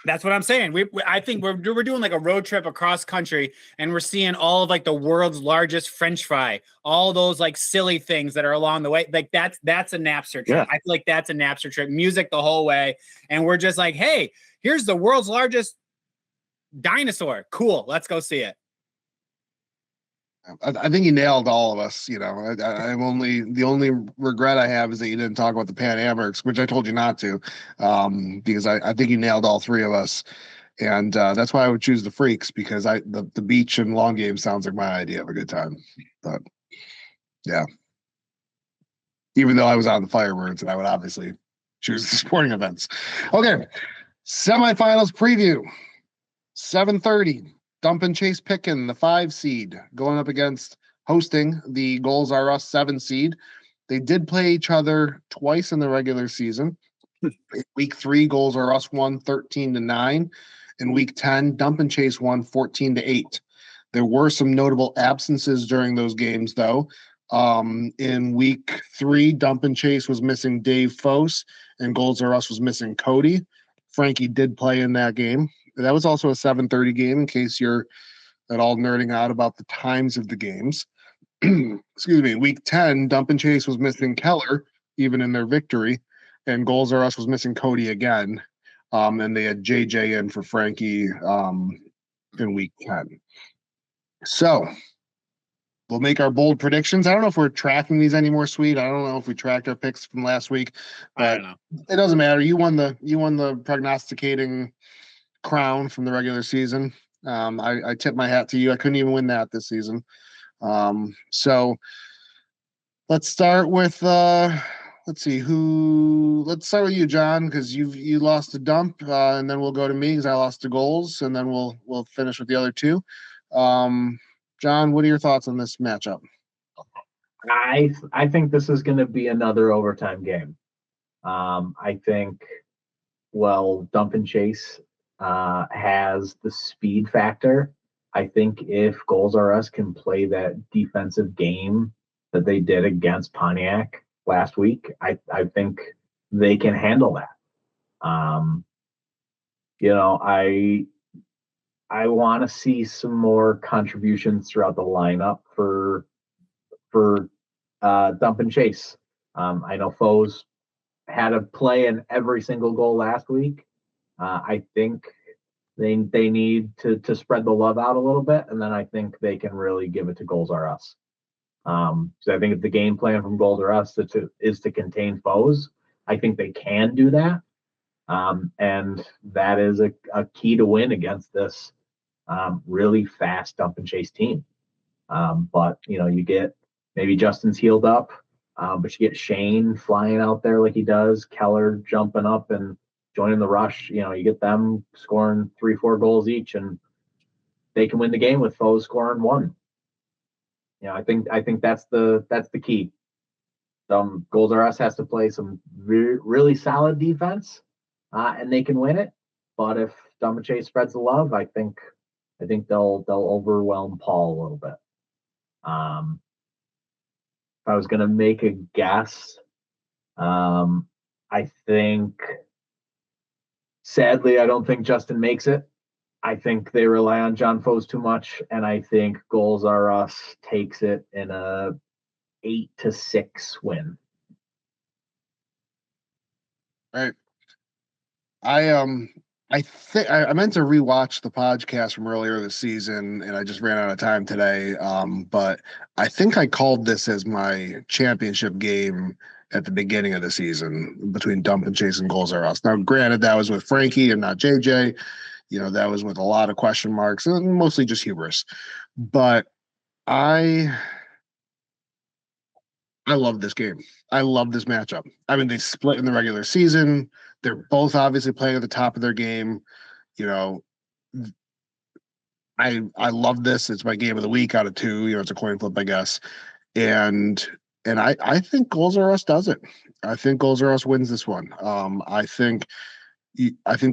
That's what I'm saying. I think we're doing like a road trip across country, and we're seeing all of like the world's largest French fry, all those like silly things that are along the way. Like that's a Napster trip. Yeah. I feel like that's a Napster trip. Music the whole way, and we're just like, hey, here's the world's largest dinosaur. Cool, let's go see it. I think you nailed all of us. You know, the only regret I have is that you didn't talk about the Pan Americs, which I told you not to, because I think you nailed all 3 of us, and that's why I would choose the Freaks, because the beach and long game sounds like my idea of a good time. But yeah, even though I was on the Firebirds, and I would obviously choose the sporting events. Okay, semifinals preview, 7:30. Dump and Chase Pickin, the 5 seed, going up against hosting the Goals R Us 7 seed. They did play each other twice in the regular season. Week 3, Goals R Us won 13-9. In week 10, Dump and Chase won 14-8. There were some notable absences during those games, though. In week 3, Dump and Chase was missing Dave Fose, and Goals R Us was missing Cody. Frankie did play in that game. That was also a 7:30 game, in case you're at all nerding out about the times of the games. Excuse me. Week 10, Dump and Chase was missing Keller, even in their victory, and Goals R Us was missing Cody again. And they had JJ in for Frankie in week 10. So we'll make our bold predictions. I don't know if we're tracking these anymore, Sweet. I don't know if we tracked our picks from last week. I don't know. It doesn't matter. You won the prognosticating crown from the regular season. I tip my hat to you. I couldn't even win that this season. So let's start with let's start with you, John, because you lost to Dump, and then we'll go to me because I lost to Goals, and then we'll finish with the other 2. John, what are your thoughts on this matchup? I think this is going to be another overtime game. I think, Dump and Chase has the speed factor. I think if Goals R Us can play that defensive game that they did against Pontiac last week, I think they can handle that. I want to see some more contributions throughout the lineup for Dump and Chase. I know Foes had a play in every single goal last week. I think they need to spread the love out a little bit, and then I think they can really give it to Goals R Us. So I think if the game plan from Goals R Us is to contain Foes, I think they can do that. And that is a key to win against this really fast Dump and Chase team. But you get maybe Justin's healed up, but you get Shane flying out there like he does, Keller jumping up and joining the rush. You get them scoring 3-4 goals each, and they can win the game with Foes scoring 1. I think that's the key. Goals R Us has to play some really solid defense, and they can win it. But if Dump and Chase spreads the love, I think they'll overwhelm Paul a little bit. If I was going to make a guess, I think, sadly, I don't think Justin makes it. I think they rely on John Foes too much, and I think Goals R Us takes it in a 8-6 win. Right. I think I meant to rewatch the podcast from earlier this season, and I just ran out of time today. But I think I called this as my championship game at the beginning of the season between Dump and Chase and Goals R Us. Now, granted, that was with Frankie and not JJ. That was with a lot of question marks and mostly just hubris. But I love this game. I love this matchup. I mean, they split in the regular season. They're both obviously playing at the top of their game. I love this. It's my game of the week out of two. It's a coin flip, I guess. And I think Goals R Us does it. I think Goals R Us wins this one. I think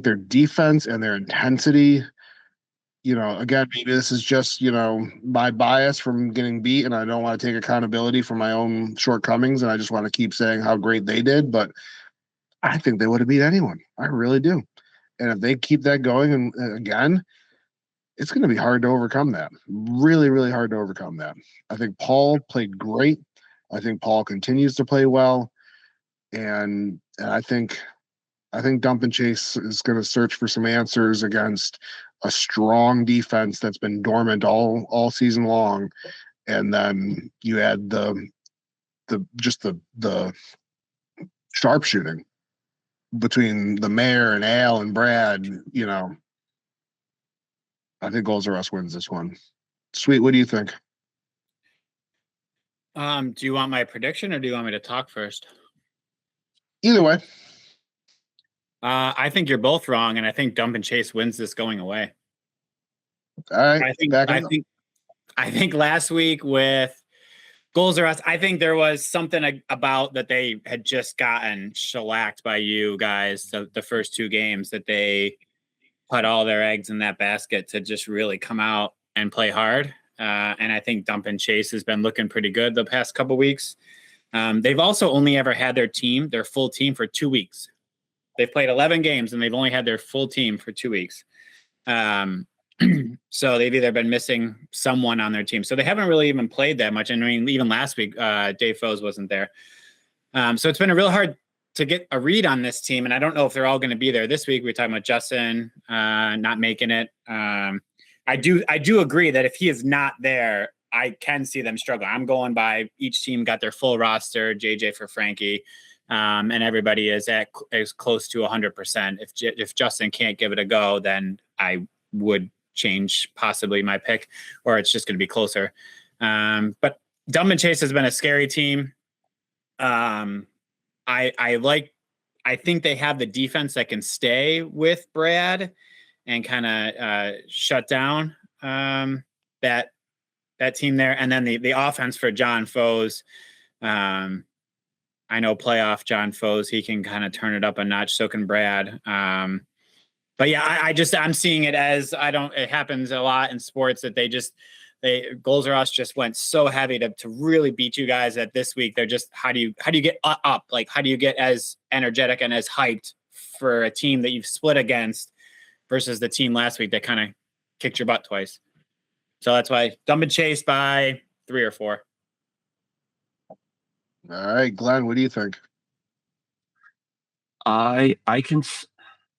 their defense and their intensity. Again, maybe this is just my bias from getting beat, and I don't want to take accountability for my own shortcomings, and I just want to keep saying how great they did. But I think they would have beat anyone. I really do. And if they keep that going, and again, it's going to be hard to overcome that. Really, really hard to overcome that. I think Paul played great. I think Paul continues to play well, and I think Dump and Chase is going to search for some answers against a strong defense that's been dormant all season long, and then you add the sharpshooting between the mayor and Al and Brad. I think Goals R Us wins this one. Sweet, what do you think? Do you want my prediction or do you want me to talk first? Either way. I think you're both wrong, and I think Dump and Chase wins this going away. All right. I think last week with Goals R Us, I think there was something about that they had just gotten shellacked by you guys the first two games, that they put all their eggs in that basket to just really come out and play hard. And I think Dump and Chase has been looking pretty good the past couple weeks. They've also only ever had their full team for 2 weeks. They've played 11 games and they've only had their full team for 2 weeks. So they've either been missing someone on their team. So they haven't really even played that much. And I mean, even last week, Dave Foes wasn't there. So it's been a real hard to get a read on this team. And I don't know if they're all going to be there this week. We're talking about Justin not making it. I do agree that if he is not there, I can see them struggle. I'm going by each team got their full roster, JJ for Frankie. And everybody is close to 100%. If Justin can't give it a go, then I would change possibly my pick, or it's just going to be closer. But Dumb and Chase has been a scary team. I think they have the defense that can stay with Brad and kind of shut down that team there. And then the offense for John Foes. I know playoff John Foes, he can kind of turn it up a notch. So can Brad. But yeah, I'm seeing it as it happens a lot in sports that Goals R Us just went so heavy to really beat you guys that this week they're just, how do you get up? Like, how do you get as energetic and as hyped for a team that you've split against versus the team last week that kind of kicked your butt twice? So that's why Dump and Chase by 3 or 4. All right, Glenn, what do you think? I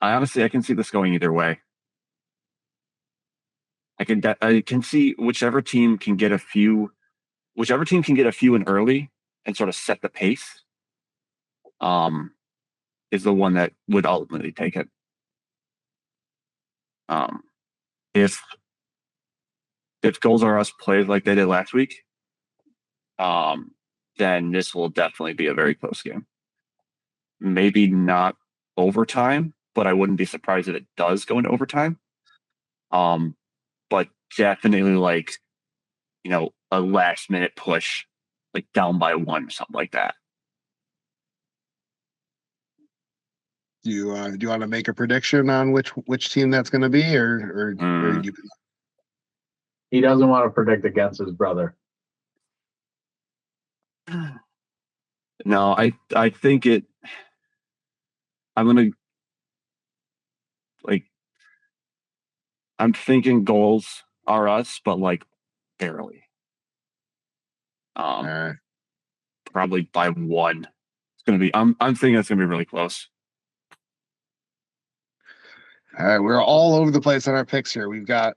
honestly can see this going either way. I can see whichever team can get a few in early and sort of set the pace, is the one that would ultimately take it. If Goals R Us plays like they did last week, then this will definitely be a very close game. Maybe not overtime, but I wouldn't be surprised if it does go into overtime. But definitely a last minute push, like down by 1 or something like that. Do you want to make a prediction on which team that's going to be, or you? He doesn't want to predict against his brother. No, I think I'm thinking Goals R Us, but barely. Right. Probably by 1. It's gonna be. I'm thinking it's gonna be really close. All right, we're all over the place on our picks here. We got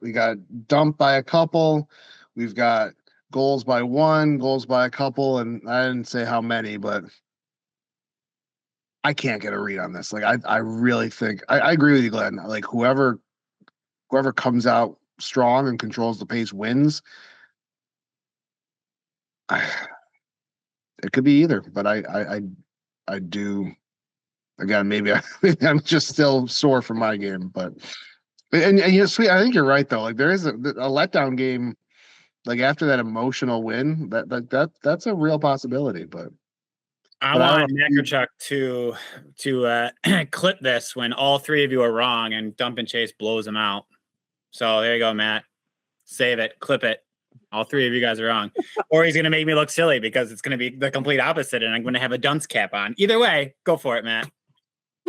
dumped by a couple. We've got goals by 1, goals by a couple, and I didn't say how many, but I can't get a read on this. I really think I agree with you, Glenn. Whoever whoever comes out strong and controls the pace wins. It could be either, but I do. Again, maybe I'm just still sore from my game, but and you know, sweet. I think you're right though. Like there is a letdown game, like after that emotional win. That's a real possibility. But I But I want don't know. Necrochuck to clip this when all three of you are wrong and Dump and Chase blows them out. So there you go, Matt. Save it, clip it. All three of you guys are wrong. Or he's going to make me look silly because it's going to be the complete opposite and I'm going to have a dunce cap on. Either way, go for it, Matt.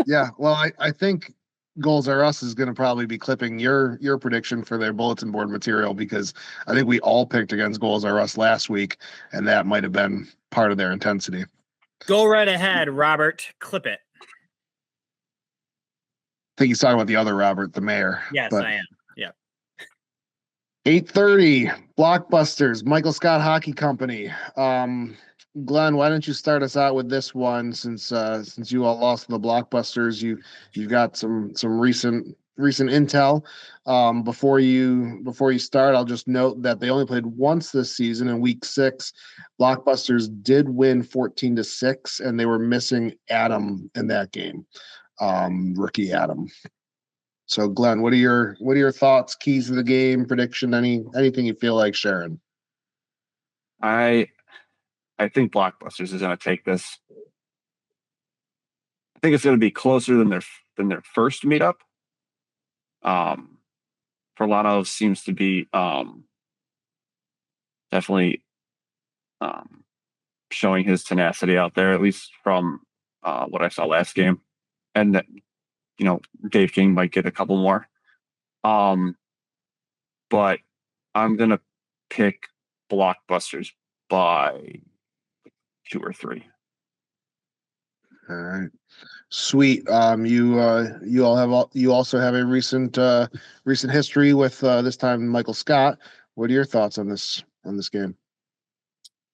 Yeah, well, I think Goals Are Us is going to probably be clipping your prediction for their bulletin board material because I think we all picked against Goals Are Us last week, and that might have been part of their intensity. Go right ahead, Robert. Clip it. I think he's talking about the other Robert, the mayor. Yes, I am. Yeah. 8:30 Blockbusters, Michael Scott Hockey Company. Glenn, why don't you start us out with this one since you all lost to the Blockbusters? You've got some recent intel. Before you start, I'll just note that they only played once this season in week 6. Blockbusters did win 14-6, and they were missing Adam in that game, rookie Adam. So, Glenn, what are your thoughts, keys to the game, prediction, anything you feel like sharing? I think Blockbusters is going to take this. I think it's going to be closer than their first meetup. Forlano seems to be definitely showing his tenacity out there, at least from what I saw last game, and that Dave King might get a couple more. But I'm going to pick Blockbusters by 2 or 3. All right, sweet. You also have a recent history with this time Michael Scott. What are your thoughts on this game?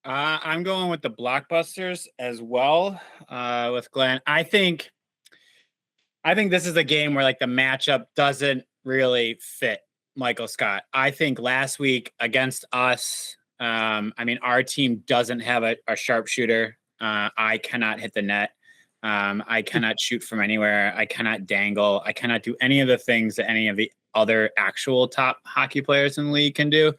I'm going with the Blockbusters as well. With Glenn, I think this is a game where like the matchup doesn't really fit Michael Scott. I think last week against us, our team doesn't have a sharpshooter. I cannot hit the net. I cannot shoot from anywhere. I cannot dangle. I cannot do any of the things that any of the other actual top hockey players in the league can do.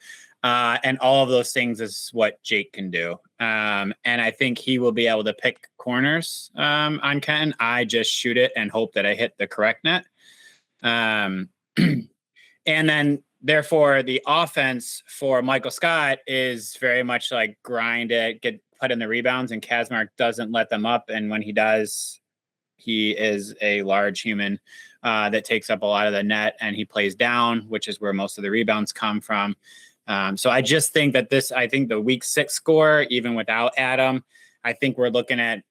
And all of those things is what Jake can do. And I think he will be able to pick corners on Ken. I just shoot it and hope that I hit the correct net. And then therefore the offense for Michael Scott is very much like grind it, get put in the rebounds, and Kazmark doesn't let them up. And when he does, he is a large human that takes up a lot of the net, and he plays down, which is where most of the rebounds come from. So I just think that I think the week 6 score, even without Adam, I think we're looking at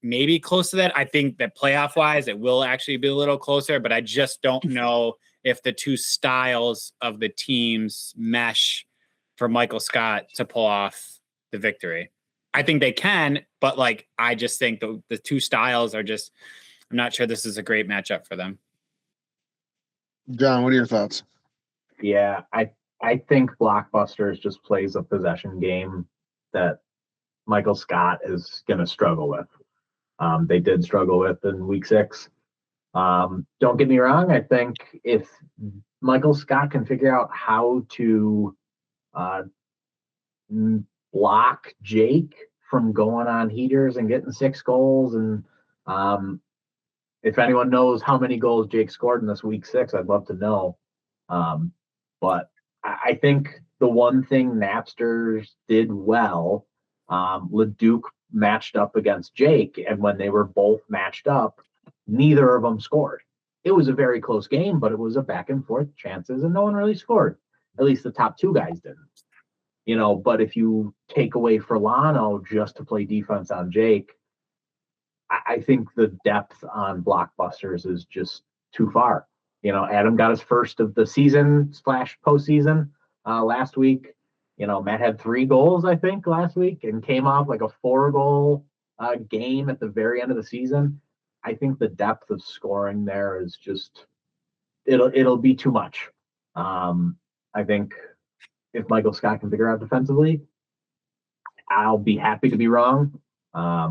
maybe close to that. I think that playoff wise, it will actually be a little closer, but I just don't know if the two styles of the teams mesh for Michael Scott to pull off the victory. I think they can, but I just think the two styles are just, I'm not sure this is a great matchup for them. John, what are your thoughts? Yeah, I think Blockbusters just plays a possession game that Michael Scott is going to struggle with. They did struggle with in week 6. Don't get me wrong. I think if Michael Scott can figure out how to block Jake from going on heaters and getting 6 goals, and if anyone knows how many goals Jake scored in this week 6, I'd love to know. But I think the one thing Napsters did well, Leduc matched up against Jake, and when they were both matched up, neither of them scored. It was a very close game, but it was a back and forth chances, and no one really scored. At least the top 2 guys didn't. But if you take away Forlano just to play defense on Jake, I think the depth on Blockbusters is just too far. Adam got his first of the season / postseason last week. Matt had 3 goals, I think, last week, and came off like a 4-goal game at the very end of the season. I think the depth of scoring there is just it'll be too much. I think if Michael Scott can figure out defensively, I'll be happy to be wrong. I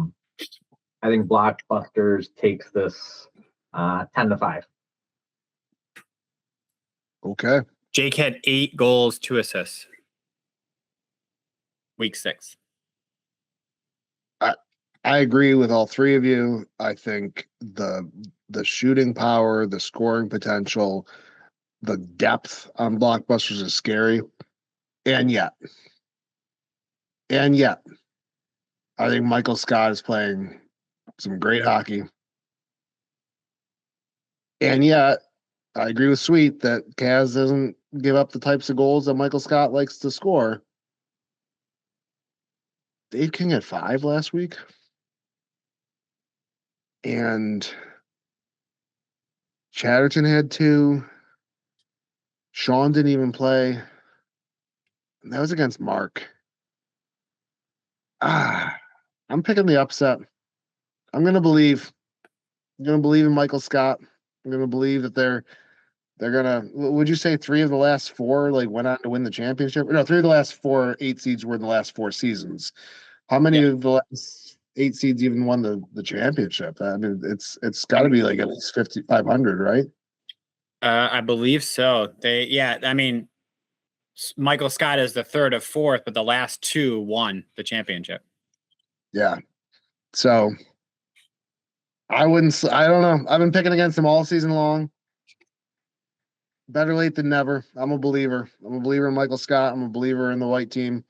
think Blockbusters takes this 10-5. Okay. Jake had 8 goals, 2 assists. Week 6. I agree with all three of you. I think the shooting power, the scoring potential, the depth on Blockbusters is scary. And yet, I think Michael Scott is playing some great hockey. And yet, I agree with Sweet that Kaz doesn't give up the types of goals that Michael Scott likes to score. Dave King had 5 last week. And Chatterton had 2. Sean didn't even play. And that was against Mark. I'm picking the upset. I'm gonna believe in Michael Scott. I'm gonna believe that they're gonna. Would you say 3 of the last 4 went on to win the championship? No, 3 of the last 4 8 seeds were in the last 4 seasons. How many of the last 8 seeds even won the championship? I mean, it's got to be at least 500, right? I believe so. I mean, Michael Scott is the 3rd of 4th, but the last 2 won the championship. Yeah. So I don't know. I've been picking against him all season long. Better late than never. I'm a believer. I'm a believer in Michael Scott. I'm a believer in the white team.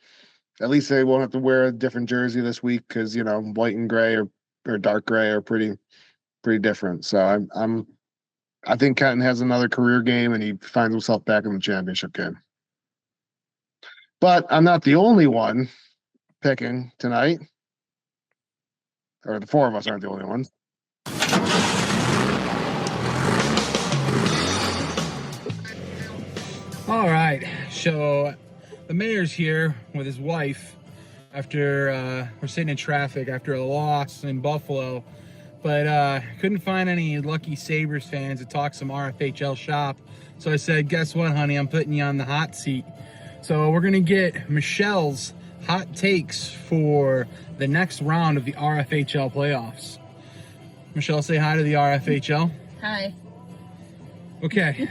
At least they won't have to wear a different jersey this week because white and gray or dark gray are pretty different. So I think Kenton has another career game and he finds himself back in the championship game. But I'm not the only one picking tonight. Or the 4 of us aren't the only ones. All right, so the mayor's here with his wife after we're sitting in traffic after a loss in Buffalo, but couldn't find any lucky Sabres fans to talk some RFHL shop. So I said, guess what, honey, I'm putting you on the hot seat. So we're gonna get Michelle's hot takes for the next round of the RFHL playoffs. Michelle, say hi to the RFHL. Hi. Okay,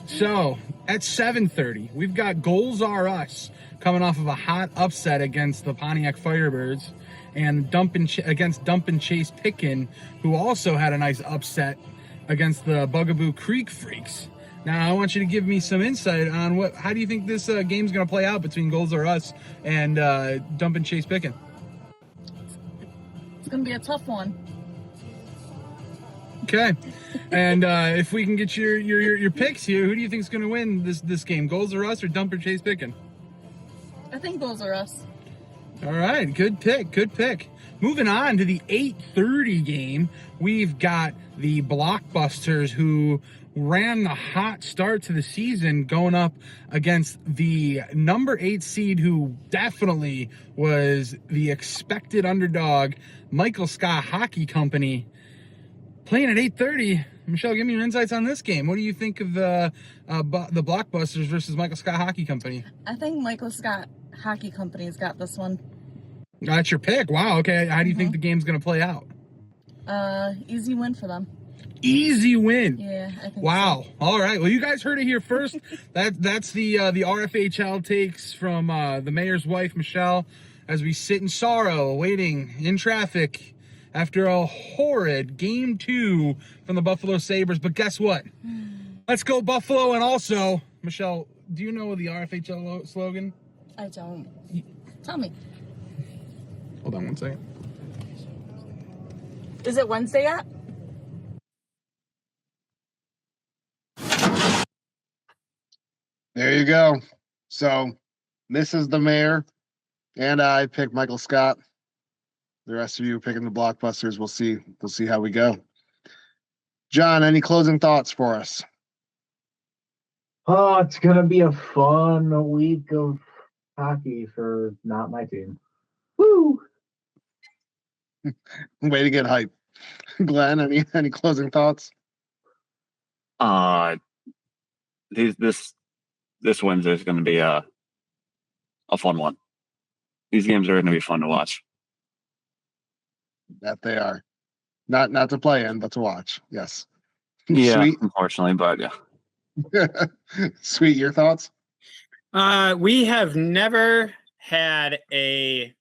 so at 7:30, we've got Goals Are Us coming off of a hot upset against the Pontiac Firebirds and against Dump and Chase Pickin, who also had a nice upset against the Bugaboo Creek Freaks. Now, I want you to give me some insight on how do you think this game's going to play out between Goals Are Us and Dump and Chase Pickin? It's going to be a tough one. Okay, and if we can get your picks here, who do you think is going to win this game? Goals Are Us or Dump or Chase Pickin? I think Goals Are Us. All right, good pick. Moving on to the 8:30 game, we've got the Blockbusters, who ran the hot start to the season going up against the number 8 seed, who definitely was the expected underdog, Michael Scott Hockey Company. Playing at 8:30. Michelle, give me your insights on this game. What do you think of the Blockbusters versus Michael Scott Hockey Company? I think Michael Scott Hockey Company's got this one. That's your pick. Wow. Okay. How do you think the game's going to play out? Easy win for them. Easy win. Yeah, I think wow. so. All right. Well, you guys heard it here first. That's the RFHL takes from the mayor's wife, Michelle, as we sit in sorrow, waiting in traffic after a horrid Game 2 from the Buffalo Sabres. But guess what? Let's go Buffalo. And also, Michelle, do you know the RFHL slogan? I don't. Tell me. Hold on one second. Is it Wednesday yet? There you go. So, Mrs. the Mayor and I picked Michael Scott. The rest of you picking the Blockbusters. We'll see how we go. John, any closing thoughts for us? Oh, it's gonna be a fun week of hockey for not my team. Woo! Way to get hype. Glenn, any closing thoughts? this Wednesday is going to be a fun one. These games are going to be fun to watch. That they are. Not to play in, but to watch. Yes. Yeah, Sweet. unfortunately, but yeah. Sweet, your thoughts? We have never had a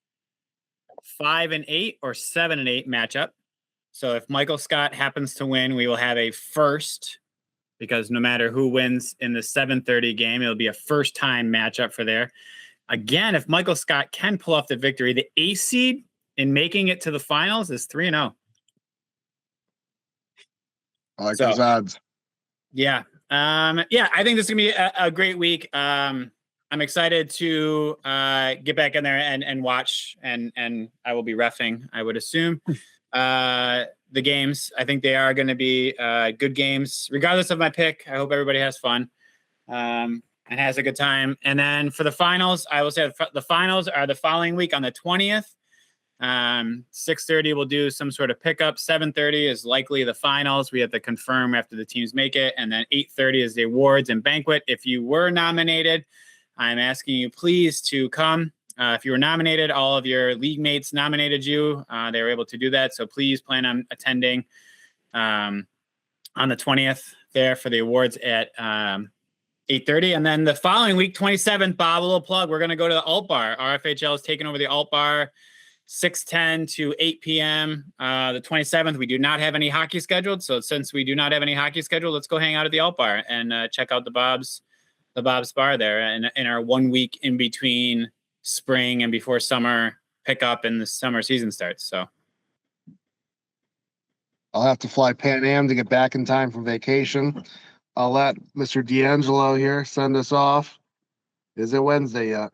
5-8 or 7-8 matchup. So if Michael Scott happens to win, we will have a first, because no matter who wins in the 7:30 game, it'll be a first-time matchup for there. Again, if Michael Scott can pull off the victory, the ace seed in making it to the finals is 3-0. I like those odds. Yeah. I think this is gonna be a great week. I'm excited to get back in there and watch, and I will be reffing, I would assume, the games. I think they are going to be good games, regardless of my pick. I hope everybody has fun and has a good time. And then for the finals, I will say the finals are the following week on the 20th. 6:30 we'll do some sort of pickup. 7:30 is likely the finals. We have to confirm after the teams make it. And then 8:30 is the awards and banquet. If you were nominated, I'm asking you please to come. If you were nominated, all of your league mates nominated you. They were able to do that. So please plan on attending on the 20th there for the awards at 8:30. And then the following week, 27th, Bob, a little plug. We're going to go to the Alt Bar. RFHL is taking over the Alt Bar, 6:10 to 8 p.m. The 27th, we do not have any hockey scheduled. So since we do not have any hockey scheduled, let's go hang out at the Alt Bar and check out the Bob's Bar there in our 1 week in between spring and before summer pickup and the summer season starts. So I'll have to fly Pan Am to get back in time for vacation. I'll let Mr. D'Angelo here send us off. Is it Wednesday yet?